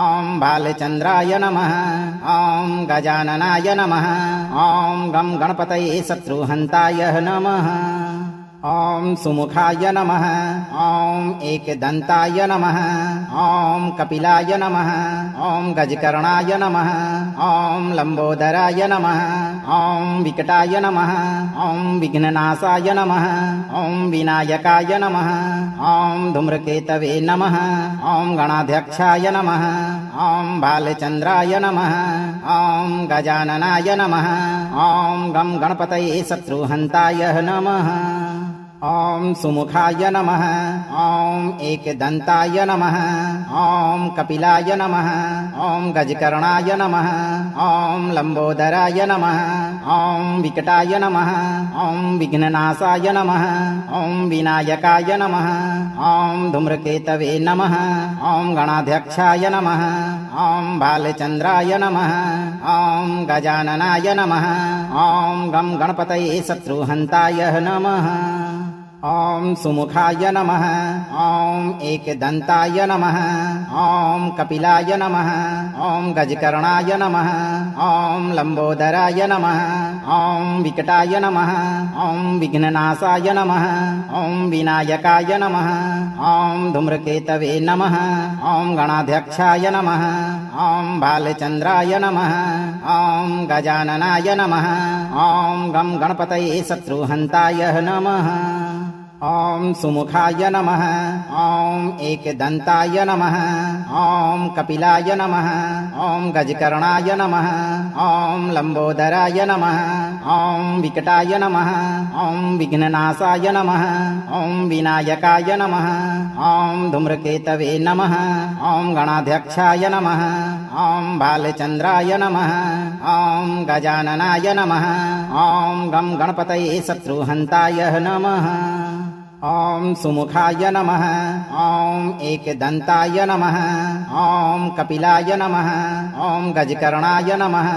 ॐ भालचन्द्राय नमः ॐ गजाननाय नमः ॐ गं गणपतये शत्रुहन्ताय नमः ॐ सुमुखाय नमः ॐ एकदन्ताय नमः ॐ कपिलाय नमः ॐ गजकर्णाय नमः ॐ लम्बोदराय नमः ॐ विकटाय नमः ॐ विघ्ननाशाय नमः ॐ विनायकाय नमः ॐ धूम्रकेतवे नमः ॐ गणाध्यक्षाय नमः ॐ भालचन्द्राय नमः ॐ गजाननाय नमः ॐ गं गणपतये शत्रुहन्ताय नमः ॐ सुमुखाय नमः। ॐ एकदन्ताय नमः। ॐ कपिलाय नमः। ॐ गजकर्णाय नमः। ॐ लम्बोदराय नमः। ॐ विकटाय नमः। ॐ विघ्ननाशाय नमः। ॐ विनायकाय नमः। ॐ धूम्रकेतवे नमः। ॐ गणाध्यक्षाय नमः। ॐ बालचन्द्राय नमः। ॐ गजाननाय नमः। ॐ गं गणपतये शत्रुहन्ताय नमः। ॐ सुमुखाय नमः। ॐ एकदन्ताय नमः। ॐ कपिलाय नमः। ॐ गजकर्णाय नमः। ॐ लम्बोदराय नमः। ॐ विकटाय नमः। ॐ विघ्ननाशाय नमः। ॐ विनायकाय नमः। ॐ धूम्रकेतवे नमः। ॐ गणाध्यक्षाय नमः। ॐ बालचन्द्राय नमः। ॐ गजाननाय नमः। ॐ गं गणपतये शत्रुहन्ताय नमः। ॐ सुमुखाय नमः। ॐ एकदन्ताय नमः। ॐ कपिलाय नमः। ॐ गजकर्णाय नमः। ॐ लम्बोदराय नमः। ॐ विकटाय नमः। ॐ विघ्ननाशाय नमः। ॐ विनायकाय नमः। ॐ धूम्रकेतवे नमः। ॐ गणाध्यक्षाय नमः। ॐ बालचन्द्राय नमः। ॐ गजाननाय नमः। ॐ गं गणपतये शत्रुहन्ताय नमः। ॐ सुमुखाय नमः। ॐ एकदन्ताय नमः। ॐ कपिलाय नमः। ॐ गजकर्णाय नमः।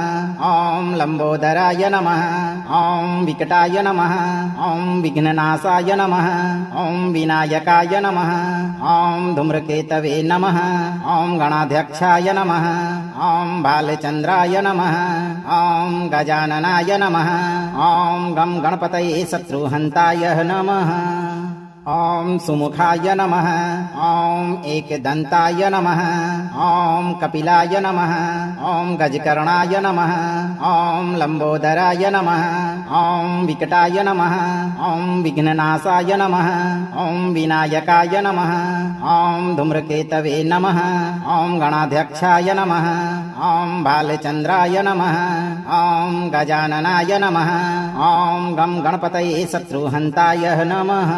ॐ लम्बोदराय नमः। ॐ विकटाय नमः। ॐ विघ्ननाशाय नमः। ॐ विनायकाय नमः। ॐ धूम्रकेतवे नमः। ॐ गणाध्यक्षाय नमः। ॐ बालचन्द्राय नमः। ॐ गजाननाय नमः। ॐ गं गणपतये शत्रुहन्ताय नमः। ॐ सुमुखाय नमः। ॐ एकदन्ताय नमः। ॐ कपिलाय नमः। ॐ गजकर्णाय नमः। ॐ लम्बोदराय नमः। ॐ विकटाय नमः। ॐ विघ्ननाशाय नमः। ॐ विनायकाय नमः। ॐ धूम्रकेतवे नमः। ॐ गणाध्यक्षाय नमः। ॐ बालचन्द्राय नमः। ॐ गजाननाय नमः। ॐ गं गणपतये शत्रुहन्ताय नमः।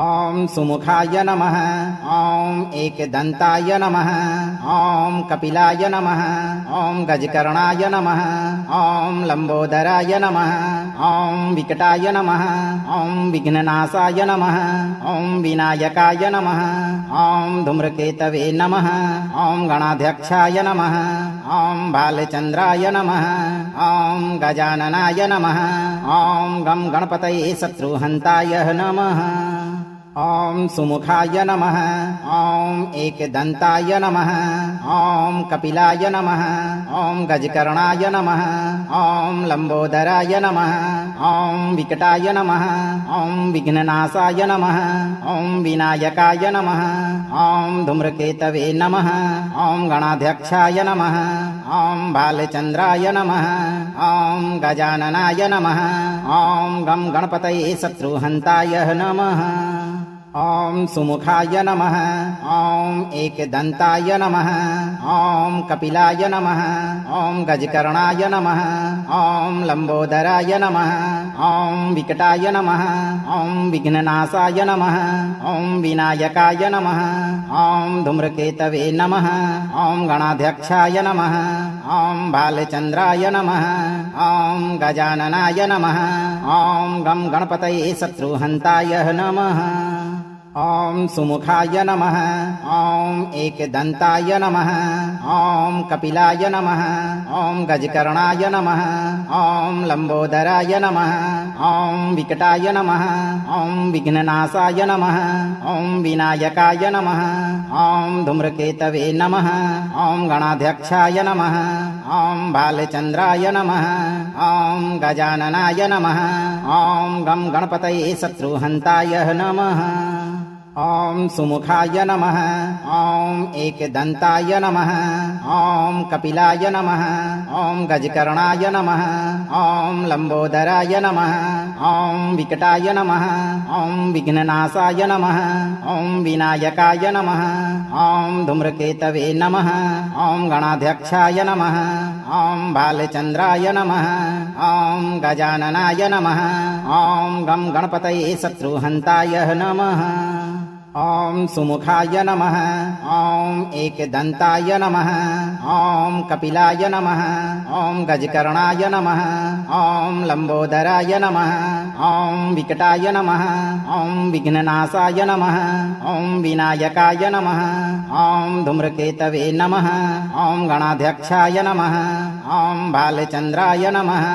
ॐ सुमुखाय नमः। ॐ एकदन्ताय नमः। ॐ कपिलाय नमः। ॐ गजकर्णाय नमः। ॐ लम्बोदराय नमः। ॐ विकटाय नमः। ॐ विघ्ननाशाय नमः। ॐ विनायकाय नमः। ॐ धूम्रकेतवे नमः। ॐ गणाध्यक्षाय नमः। ॐ बालचन्द्राय नमः। ॐ गजाननाय नमः। ॐ गं गणपतये शत्रुहन्ताय नमः। ॐ सुमुखाय नमः। ॐ एकदन्ताय नमः। ॐ कपिलाय नमः। ॐ गजकर्णाय नमः। ॐ लम्बोदराय नमः। ॐ विकटाय नमः। ॐ विघ्ननाशाय नमः। ॐ विनायकाय नमः। ॐ धूम्रकेतवे नमः। ॐ गणाध्यक्षाय नमः। ॐ बालचन्द्राय नमः। ॐ गजाननाय नमः। ॐ गं गणपतये शत्रुहन्ताय नमः। ॐ सुमुखाय नमः। ॐ एकदन्ताय नमः। ॐ कपिलाय नमः। ॐ गजकर्णाय नमः। ॐ लम्बोदराय नमः। ॐ विकटाय नमः। ॐ विघ्ननाशाय नमः। ॐ विनायकाय नमः। ॐ धूम्रकेतवे नमः। ॐ गणाध्यक्षाय नमः। ॐ बालचन्द्राय नमः। ॐ गजाननाय नमः। ॐ गं गणपतये शत्रुहन्ताय नमः। ॐ सुमुखाय नमः। ॐ एकदन्ताय नमः। ॐ कपिलाय नमः। ॐ गजकर्णाय नमः। ॐ लम्बोदराय नमः। ॐ विकटाय नमः। ॐ विघ्ननाशाय नमः। ॐ विनायकाय नमः। ॐ धूम्रकेतवे नमः। ॐ गणाध्यक्षाय नमः। ॐ बालचन्द्राय नमः। ॐ गजाननाय नमः। ॐ गं गणपतये शत्रुहन्ताय नमः। ॐ सुमुखाय नमः। ॐ एकदन्ताय नमः। ॐ कपिलाय नमः। ॐ गजकर्णाय नमः। ॐ लम्बोदराय नमः। ॐ विकटाय नमः। ॐ विघ्ननाशाय नमः। ॐ विनायकाय नमः। ॐ धूम्रकेतवे नमः। ॐ गणाध्यक्षाय नमः। ॐ बालचन्द्राय नमः। ॐ गजाननाय नमः ॐ गं गणपतये शत्रुहन्ताय नमः ॐ सुमुखाय नमः ॐ एकदन्ताय नमः ॐ कपिलाय नमः ॐ गजकर्णाय नमः ॐ लम्बोदराय नमः ॐ विकटाय नमः ॐ विघ्ननाशाय नमः ॐ विनायकाय नमः ॐ धूम्रकेतवे नमः ॐ गणाध्यक्षाय नमः ॐ बालचन्द्राय नमः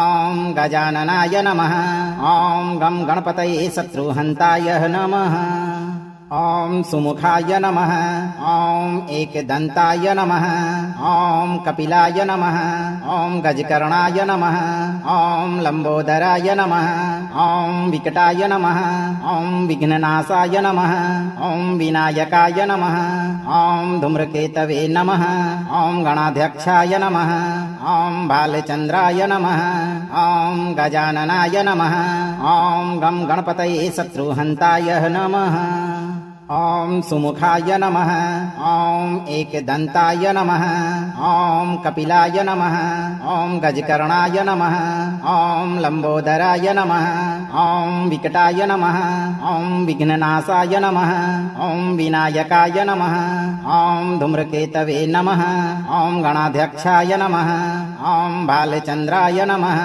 ॐ गजाननाय नमः ॐ गं गणपतये शत्रुहन्ताय नमः ॐ सुमुखाय नमः ॐ एकदन्ताय नमः ॐ कपिलाय नमः ॐ गजकर्णाय नमः ॐ लम्बोदराय नमः ॐ विकटाय नमः ॐ विघ्ननाशाय नमः ॐ विनायकाय नमः ॐ धूम्रकेतवे नमः ॐ गणाध्यक्षाय नमः ॐ बालचन्द्राय नमः ॐ गजाननाय नमः ॐ गं गणपतये शत्रुहन्ताय नमः ॐ सुमुखाय नमः ॐ एकदन्ताय नमः ॐ कपिलाय नमः ॐ गजकर्णाय नमः ॐ लम्बोदराय नमः ॐ विकटाय नमः ॐ विघ्ननाशाय नमः ॐ विनायकाय नमः ॐ धूम्रकेतवे नमः ॐ गणाध्यक्षाय नमः ॐ बालचन्द्राय नमः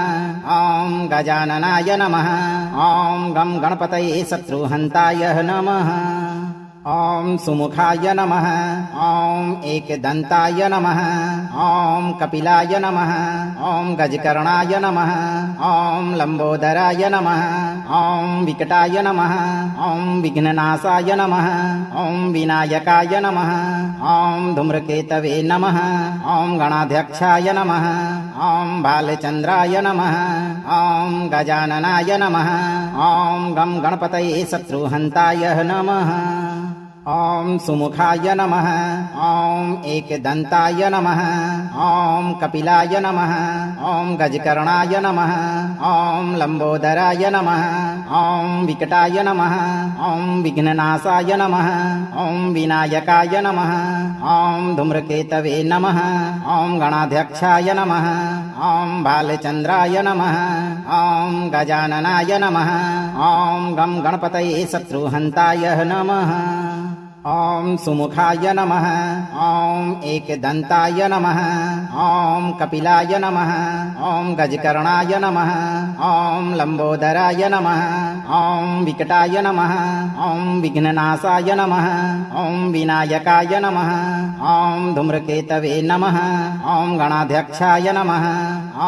ॐ गजाननाय नमः ॐ गं गणपतये शत्रुहन्ताय नमः ॐ सुमुखाय नमः ॐ एकदन्ताय नमः ॐ कपिलाय नमः ॐ गजकर्णाय नमः ॐ लम्बोदराय नमः ॐ विकटाय नमः ॐ विघ्ननाशाय नमः ॐ विनायकाय नमः ॐ धूम्रकेतवे नमः ॐ गणाध्यक्षाय नमः ॐ बालचन्द्राय नमः ॐ गजाननाय नमः ॐ गं गणपतये शत्रुहन्ताय नमः ॐ सुमुखाय नमः ॐ एकदन्ताय नमः ॐ कपिलाय नमः ॐ गजकर्णाय नमः ॐ लम्बोदराय नमः ॐ विकटाय नमः ॐ विघ्ननाशाय नमः ॐ विनायकाय नमः ॐ धूम्रकेतवे नमः ॐ गणाध्यक्षाय नमः ॐ बालचन्द्राय नमः ॐ गजाननाय नमः ॐ गं गणपतये शत्रुहन्ताय नमः ॐ सुमुखाय नमः ॐ एकदन्ताय नमः ॐ कपिलाय नमः ॐ गजकर्णाय नमः ॐ लम्बोदराय नमः ॐ विकटाय नमः ॐ विघ्ननाशाय नमः ॐ विनायकाय नमः ॐ धूम्रकेतवे नमः ॐ गणाध्यक्षाय नमः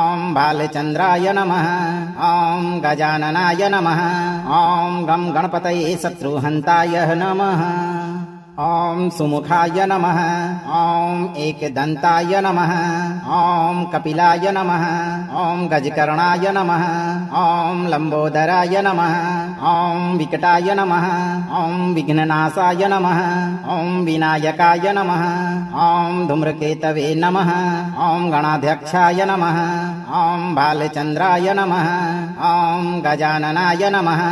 ॐ बालचन्द्राय नमः ॐ गजाननाय नमः ॐ गं गणपतये शत्रुहन्ताय नमः ॐ सुमुखाय नमः ॐ एकदन्ताय नमः ॐ कपिलाय नमः ॐ गजकर्णाय नमः ॐ लम्बोदराय नमः ॐ विकटाय नमः ॐ विघ्ननाशाय नमः ॐ विनायकाय नमः ॐ धूम्रकेतवे नमः ॐ गणाध्यक्षाय नमः ॐ बालचन्द्राय नमः ॐ गजाननाय नमः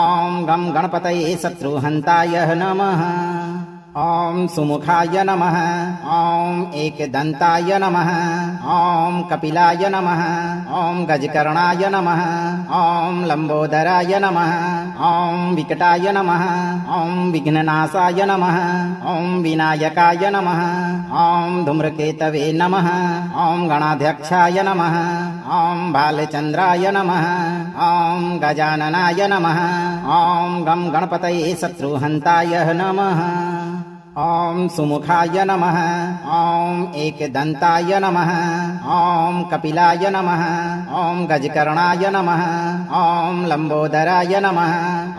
ॐ गं गणपतये शत्रुहन्ताय नमः ॐ सुमुखाय नमः ॐ एकदन्ताय नमः ॐ कपिलाय नमः ॐ गजकर्णाय नमः ॐ लम्बोदराय नमः ॐ विकटाय नमः ॐ विघ्ननाशाय नमः ॐ विनायकाय नमः ॐ धूम्रकेतवे नमः ॐ गणाध्यक्षाय नमः ॐ बालचन्द्राय नमः ॐ गजाननाय नमः ॐ गं गणपतये शत्रुहन्ताय नमः ॐ सुमुखाय नमः ॐ एकदन्ताय नमः ॐ कपिलाय नमः ॐ गजकर्णाय नमः ॐ लम्बोदराय नमः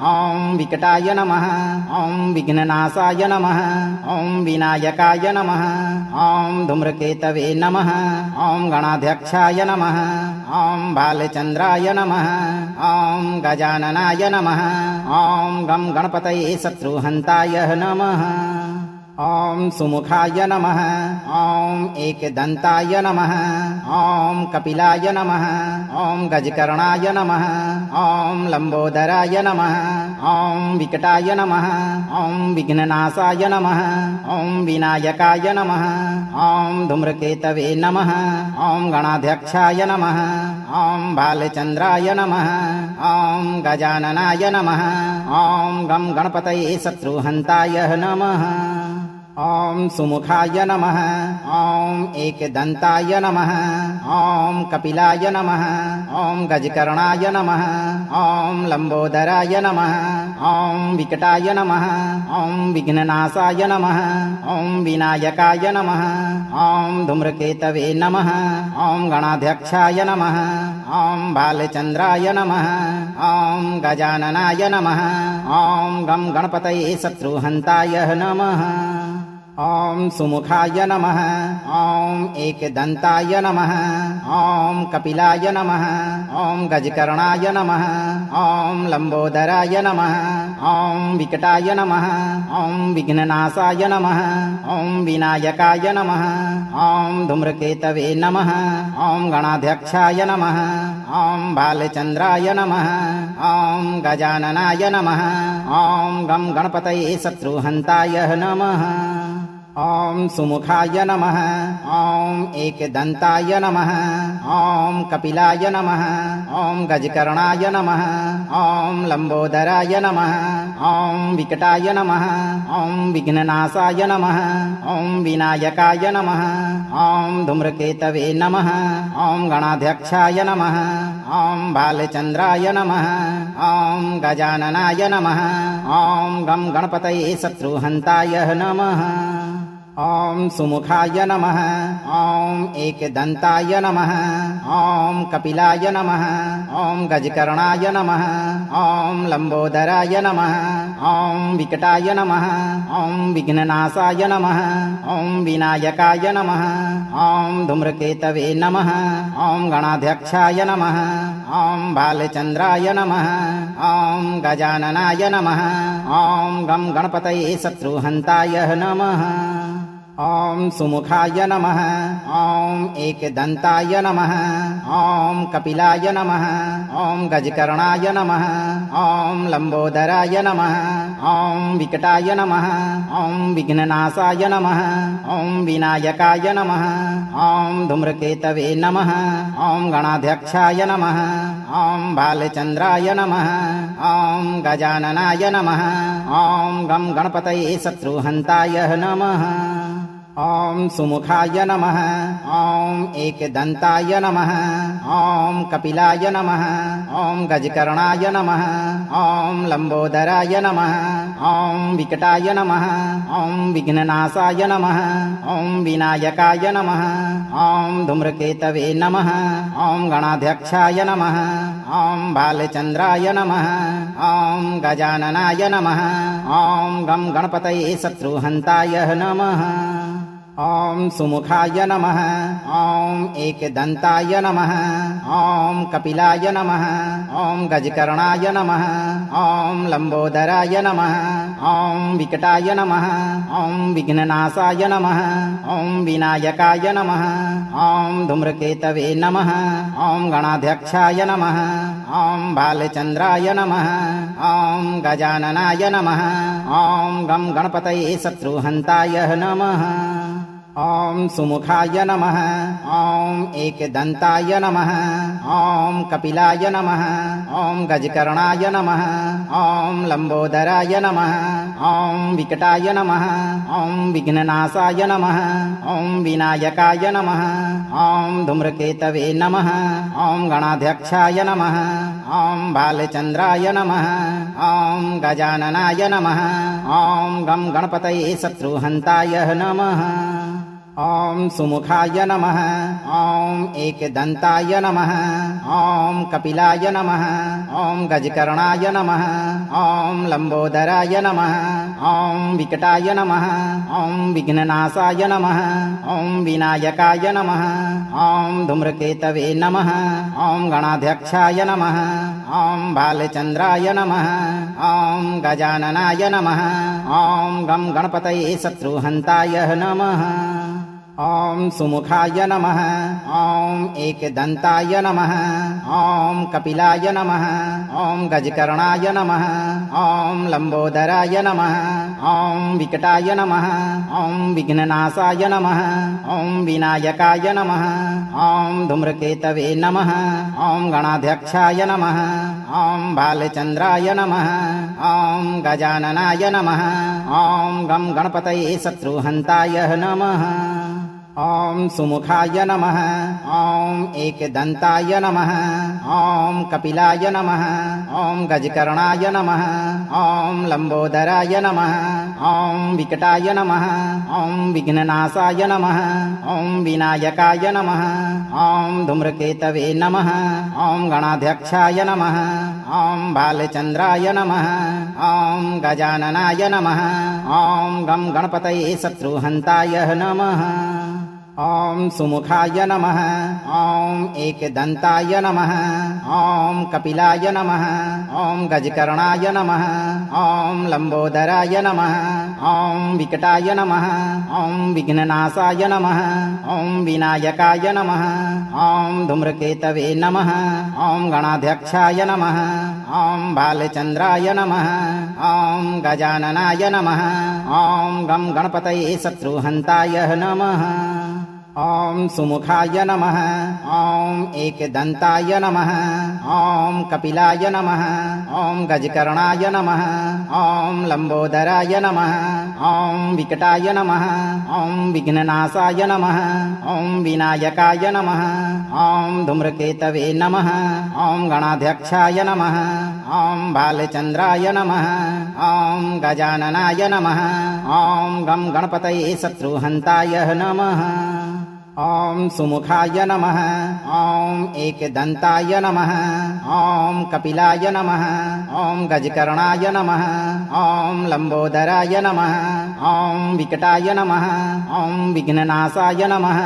ॐ विकटाय नमः ॐ विघ्ननाशाय नमः ॐ विनायकाय नमः ॐ धूम्रकेतवे नमः ॐ गणाध्यक्षाय नमः ॐ बालचन्द्राय नमः ॐ गजाननाय नमः ॐ गं गणपतये शत्रुहन्ताय नमः ॐ सुमुखाय नमः ॐ एकदन्ताय नमः ॐ कपिलाय नमः ॐ गजकर्णाय नमः ॐ लम्बोदराय नमः ॐ विकटाय नमः ॐ विघ्ननाशाय नमः ॐ विनायकाय नमः ॐ धूम्रकेतवे नमः ॐ गणाध्यक्षाय नमः ॐ बालचन्द्राय नमः ॐ गजाननाय नमः ॐ गं गणपतये शत्रुहन्ताय नमः ॐ सुमुखाय नमः ॐ एकदन्ताय नमः ॐ कपिलाय नमः ॐ गजकर्णाय नमः ॐ लम्बोदराय नमः ॐ विकटाय नमः ॐ विघ्ननाशाय नमः ॐ विनायकाय नमः ॐ धूम्रकेतवे नमः ॐ गणाध्यक्षाय नमः ॐ बालचन्द्राय नमः ॐ गजाननाय नमः ॐ गं गणपतये शत्रुहन्ताय नमः ॐ सुमुखाय नमः ॐ एकदन्ताय नमः ॐ कपिलाय नमः ॐ गजकर्णाय नमः ॐ लम्बोदराय नमः ॐ विकटाय नमः ॐ विघ्ननाशाय नमः ॐ विनायकाय नमः ॐ धूम्रकेतवे नमः ॐ गणाध्यक्षाय नमः ॐ बालचन्द्राय नमः ॐ गजाननाय नमः ॐ गं गणपतये शत्रुहन्ताय नमः ॐ सुमुखाय नमः ॐ एकदन्ताय नमः ॐ कपिलाय नमः ॐ गजकर्णाय नमः ॐ लम्बोदराय नमः ॐ विकटाय नमः ॐ विघ्ननाशाय नमः ॐ विनायकाय नमः ॐ धूम्रकेतवे नमः ॐ गणाध्यक्षाय नमः ॐ बालचन्द्राय नमः ॐ गजाननाय नमः ॐ गं गणपतये शत्रुहन्ताय नमः ॐ सुमुखाय नमः ॐ एकदन्ताय नमः ॐ कपिलाय नमः ॐ गजकर्णाय नमः ॐ लम्बोदराय नमः ॐ विकटाय नमः ॐ विघ्ननाशाय नमः ॐ विनायकाय नमः ॐ धूम्रकेतवे नमः ॐ गणाध्यक्षाय नमः ॐ बालचन्द्राय नमः ॐ गजाननाय नमः ॐ गं गणपतये शत्रुहन्ताय नमः ॐ सुमुखाय नमः ॐ एकदन्ताय नमः ॐ कपिलाय नमः ॐ गजकर्णाय नमः ॐ लम्बोदराय नमः ॐ विकटाय नमः ॐ विघ्ननाशाय नमः ॐ विनायकाय नमः ॐ धूम्रकेतवे नमः ॐ गणाध्यक्षाय नमः ॐ बालचन्द्राय नमः ॐ गजाननाय नमः ॐ गं गणपतये शत्रुहन्ताय नमः ॐ सुमुखाय नमः ॐ एकदन्ताय नमः ॐ कपिलाय नमः ॐ गजकर्णाय नमः ॐ लम्बोदराय नमः ॐ विकटाय नमः ॐ विघ्ननाशाय नमः ॐ विनायकाय नमः ॐ धूम्रकेतवे नमः ॐ गणाध्यक्षाय नमः ॐ बालचन्द्राय नमः ॐ गजाननाय नमः ॐ गं गणपतये शत्रुहन्ताय नमः ॐ सुमुखाय नमः ॐ एकदन्ताय नमः ॐ कपिलाय नमः ॐ गजकर्णाय नमः ॐ लम्बोदराय नमः ॐ विकटाय नमः ॐ विघ्ननाशाय नमः ॐ विनायकाय नमः ॐ धूम्रकेतवे नमः ॐ गणाध्यक्षाय नमः ॐ बालचन्द्राय नमः ॐ गजाननाय नमः ॐ गं गणपतये शत्रुहन्ताय नमः ॐ सुमुखाय नमः ॐ एकदन्ताय नमः ॐ कपिलाय नमः ॐ गजकर्णाय नमः ॐ लम्बोदराय नमः ॐ विकटाय नमः ॐ विघ्ननाशाय नमः ॐ विनायकाय नमः ॐ धूम्रकेतवे नमः ॐ गणाध्यक्षाय नमः ॐ बालचन्द्राय नमः ॐ गजाननाय नमः ॐ गं गणपतये शत्रुहन्ताय नमः ॐ सुमुखाय नमः ॐ एकदन्ताय नमः ॐ कपिलाय नमः ॐ गजकर्णाय नमः ॐ लम्बोदराय नमः ॐ विकटाय नमः ॐ विघ्ननाशाय नमः ॐ विनायकाय नमः ॐ धूम्रकेतवे नमः ॐ गणाध्यक्षाय नमः ॐ बालचन्द्राय नमः ॐ गजाननाय नमः ॐ गं गणपतये शत्रुहन्ताय नमः ॐ सुमुखाय नमः ॐ एकदन्ताय नमः ॐ कपिलाय नमः ॐ गजकर्णाय नमः ॐ लम्बोदराय नमः ॐ विकटाय नमः ॐ विघ्ननाशाय नमः ॐ विनायकाय नमः ॐ धूम्रकेतवे नमः ॐ गणाध्यक्षाय नमः ॐ बालचन्द्राय नमः ॐ गजाननाय नमः ॐ गं गणपतये शत्रुहन्ताय नमः ॐ सुमुखाय नमः ॐ एकदन्ताय नमः ॐ कपिलाय नमः ॐ गजकर्णाय नमः ॐ लम्बोदराय नमः ॐ विकटाय नमः ॐ विघ्ननाशाय नमः ॐ विनायकाय नमः ॐ धूम्रकेतवे नमः ॐ गणाध्यक्षाय नमः ॐ बालचन्द्राय नमः ॐ गजाननाय नमः ॐ गं गणपतये शत्रुहन्ताय नमः ॐ सुमुखाय नमः ॐ एकदन्ताय नमः ॐ कपिलाय नमः ॐ गजकर्णाय नमः ॐ लम्बोदराय नमः ॐ विकटाय नमः ॐ विघ्ननाशाय नमः ॐ विनायकाय नमः ॐ धूम्रकेतवे नमः ॐ गणाध्यक्षाय नमः ॐ बालचन्द्राय नमः ॐ गजाननाय नमः ॐ गं गणपतये शत्रुहन्ताय नमः ॐ सुमुखाय नमः ॐ एकदन्ताय नमः ॐ कपिलाय नमः ॐ गजकर्णाय नमः ॐ लम्बोदराय नमः ॐ विकटाय नमः ॐ विघ्ननाशाय नमः ॐ विनायकाय नमः ॐ धूम्रकेतवे नमः ॐ गणाध्यक्षाय नमः ॐ बालचन्द्राय नमः ॐ गजाननाय नमः ॐ गं गणपतये शत्रुहन्ताय नमः ॐ सुमुखाय नमः ॐ एकदन्ताय नमः ॐ कपिलाय नमः ॐ गजकर्णाय नमः ॐ लम्बोदराय नमः ॐ विकटाय नमः ॐ विघ्ननाशाय नमः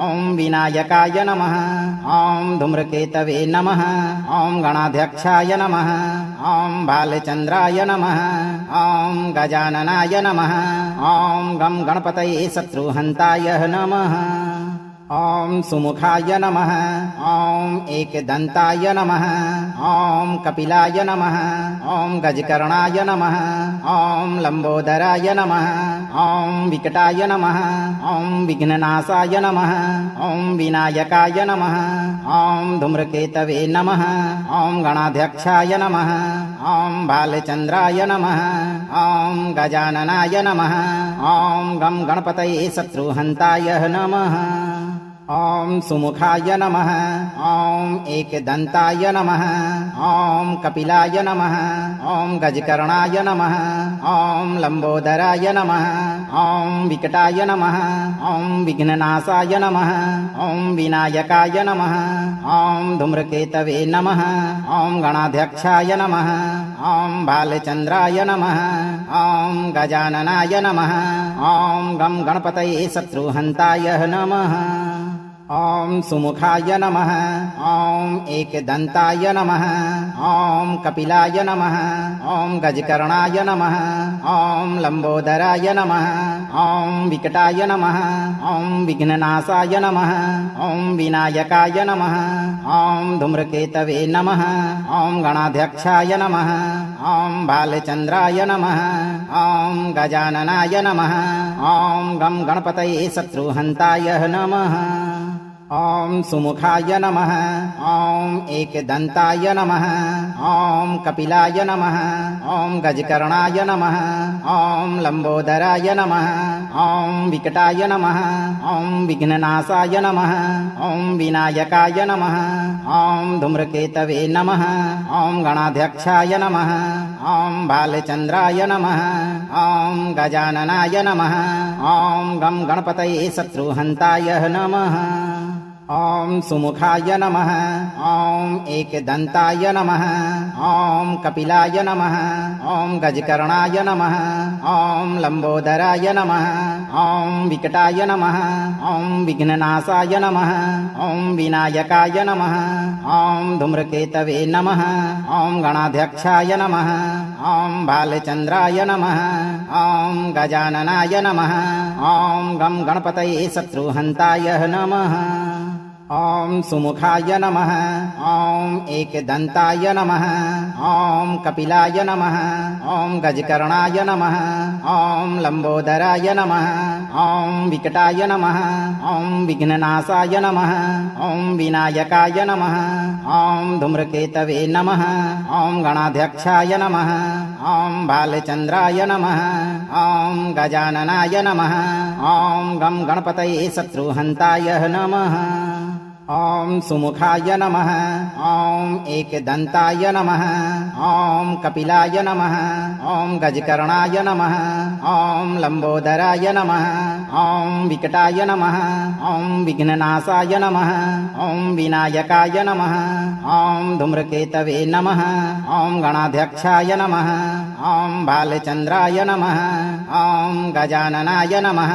ॐ विनायकाय नमः ॐ धूम्रकेतवे नमः ॐ गणाध्यक्षाय नमः ॐ बालचन्द्राय नमः ॐ गजाननाय नमः ॐ गं गणपतये शत्रुहन्ताय नमः ॐ सुमुखाय नमः ॐ एकदन्ताय नमः ॐ कपिलाय नमः ॐ गजकर्णाय नमः ॐ लम्बोदराय नमः ॐ विकटाय नमः ॐ विघ्ननाशाय नमः ॐ विनायकाय नमः ॐ धूम्रकेतवे नमः ॐ गणाध्यक्षाय नमः ॐ बालचन्द्राय नमः ॐ गजाननाय नमः ॐ गं गणपतये शत्रुहन्ताय नमः ॐ सुमुखाय नमः ॐ एकदन्ताय नमः ॐ कपिलाय नमः ॐ गजकर्णाय नमः ॐ लम्बोदराय नमः ॐ विकटाय नमः ॐ विघ्ननाशाय नमः ॐ विनायकाय नमः ॐ धूम्रकेतवे नमः ॐ गणाध्यक्षाय नमः ॐ बालचन्द्राय नमः ॐ गजाननाय नमः ॐ गं गणपतये शत्रुहन्ताय नमः ॐ सुमुखाय नमः ॐ एकदन्ताय नमः ॐ कपिलाय नमः ॐ गजकर्णाय नमः ॐ लम्बोदराय नमः ॐ विकटाय नमः ॐ विघ्ननाशाय नमः ॐ विनायकाय नमः ॐ धूम्रकेतवे नमः ॐ गणाध्यक्षाय नमः ॐ बालचन्द्राय नमः ॐ गजाननाय नमः ॐ गं गणपतये शत्रुहन्ताय नमः ॐ सुमुखाय नमः ॐ एकदन्ताय नमः ॐ कपिलाय नमः ॐ गजकर्णाय नमः ॐ लम्बोदराय नमः ॐ विकटाय नमः ॐ विघ्ननाशाय नमः ॐ विनायकाय नमः ॐ धूम्रकेतवे नमः ॐ गणाध्यक्षाय नमः ॐ बालचन्द्राय नमः ॐ गजाननाय नमः ॐ गं गणपतये शत्रुहन्ताय नमः ॐ सुमुखाय नमः ॐ एकदन्ताय नमः ॐ कपिलाय नमः ॐ गजकर्णाय नमः ॐ लम्बोदराय नमः ॐ विकटाय नमः ॐ विघ्ननाशाय नमः ॐ विनायकाय नमः ॐ धूम्रकेतवे नमः ॐ गणाध्यक्षाय नमः ॐ बालचन्द्राय नमः ॐ गजाननाय नमः ॐ गं गणपतये शत्रुहन्ताय नमः ॐ सुमुखाय नमः। ॐ एकदन्ताय नमः। ॐ कपिलाय नमः। ॐ गजकर्णाय नमः। ॐ लंबोदराय नमः। ॐ विकटाय नमः। ॐ विघ्ननाशाय नमः। ॐ विनायकाय नमः। ॐ धूम्रकेतवे नमः। ॐ गणाध्यक्षाय नमः। ॐ बालचन्द्राय नमः। ॐ गजाननाय नमः। ॐ गं गणपतये शत्रुहन्ताय नमः। ॐ सुमुखाय नमः। ॐ एकदन्ताय नमः। ॐ कपिलाय नमः। ॐ गजकर्णाय नमः। ॐ लंबोदराय नमः। ॐ विकटाय नमः। ॐ विघ्ननाशाय नमः। ॐ विनायकाय नमः। ॐ धूम्रकेतवे नमः। ॐ गणाध्यक्षाय नमः। ॐ बालचन्द्राय नमः। ॐ गजाननाय नमः।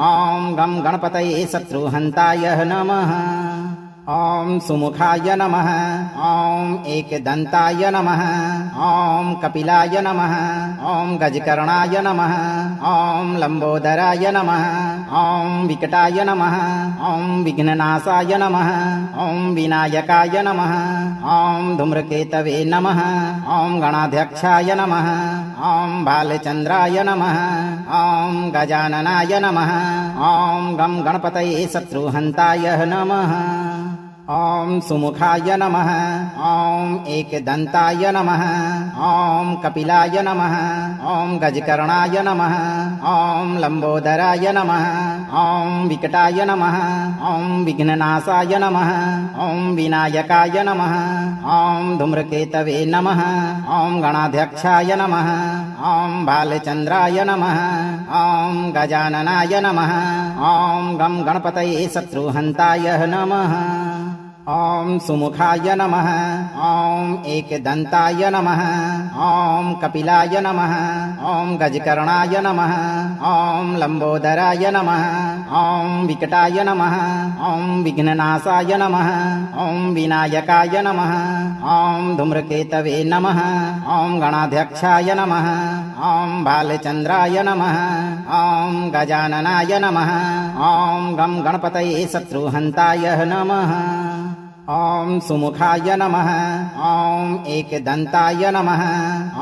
ॐ गं गणपतये शत्रुहन्ताय नमः। ॐ सुमुखाय नमः। ॐ एकदन्ताय नमः। ॐ कपिलाय नमः। ॐ गजकर्णाय नमः। ॐ लंबोदराय नमः। ॐ विकटाय नमः। ॐ विघ्ननाशाय नमः। ॐ विनायकाय नमः। ॐ धूम्रकेतवे नमः। ॐ गणाध्यक्षाय नमः। ॐ बालचन्द्राय नमः। ॐ गजाननाय नमः। ॐ गं गणपतये शत्रुहन्ताय नमः। ॐ सुमुखाय नमः। ॐ एकदन्ताय नमः। ॐ कपिलाय नमः। ॐ गजकर्णाय नमः। ॐ लंबोदराय नमः। ॐ विकटाय नमः। ॐ विघ्ननाशाय नमः। ॐ विनायकाय नमः। ॐ धूम्रकेतवे नमः। ॐ गणाध्यक्षाय नमः। ॐ बालचन्द्राय नमः। ॐ गजाननाय नमः। ॐ गं गणपतये शत्रुहन्ताय नमः। ॐ सुमुखाय नमः। ॐ एकदन्ताय नमः। ॐ कपिलाय नमः। ॐ गजकर्णाय नमः। ॐ लंबोदराय नमः। ॐ विकटाय नमः। ॐ विघ्ननाशाय नमः। ॐ विनायकाय नमः। ॐ धूम्रकेतवे नमः। ॐ गणाध्यक्षाय नमः। ॐ बालचन्द्राय नमः। ॐ गजाननाय नमः। ॐ गं गणपतये शत्रुहन्ताय नमः। ॐ सुमुखाय नमः। ॐ एकदन्ताय नमः।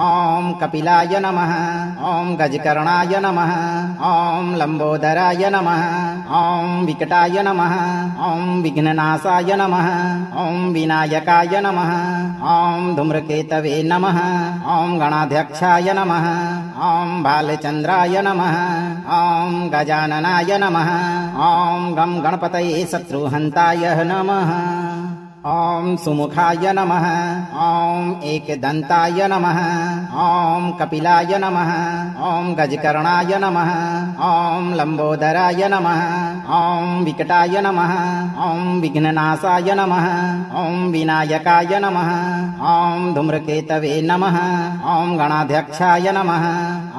ॐ कपिलाय नमः। ॐ गजकर्णाय नमः। ॐ लंबोदराय नमः। ॐ विकटाय नमः। ॐ विघ्ननाशाय नमः। ॐ विनायकाय नमः। ॐ धूम्रकेतवे नमः। ॐ गणाध्यक्षाय नमः। ॐ बालचन्द्राय नमः। ॐ गजाननाय नमः। ॐ गं गणपतये शत्रुहन्ताय नमः। ॐ सुमुखाय नमः। ॐ एकदन्ताय नमः। ॐ कपिलाय नमः। ॐ गजकर्णाय नमः। ॐ लंबोदराय नमः। ॐ विकटाय नमः। ॐ विघ्ननाशाय नमः। ॐ विनायकाय नमः। ॐ धूम्रकेतवे नमः। ॐ गणाध्यक्षाय नमः।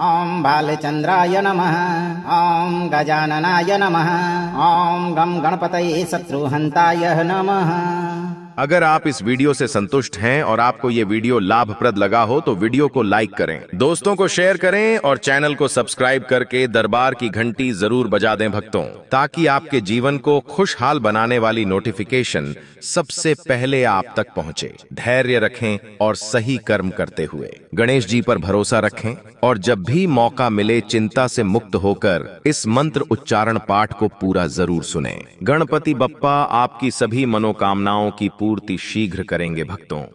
ॐ बालचन्द्राय नमः। ॐ गजाननाय नमः। ॐ गं गणपतये शत्रुहन्ताय नमः। अगर आप इस वीडियो से संतुष्ट हैं और आपको ये वीडियो लाभप्रद लगा हो तो वीडियो को लाइक करें, दोस्तों को शेयर करें और चैनल को सब्सक्राइब करके दरबार की घंटी जरूर बजा दें भक्तों, ताकि आपके जीवन को खुशहाल बनाने वाली नोटिफिकेशन सबसे पहले आप तक पहुंचे। धैर्य रखें और सही कर्म करते हुए गणेश जी पर भरोसा रखें और जब भी मौका मिले चिंता से मुक्त होकर इस मंत्र उच्चारण पाठ को पूरा जरूर सुनें। गणपति बप्पा आपकी सभी मनोकामनाओं की पूर्ति शीघ्र करेंगे भक्तों।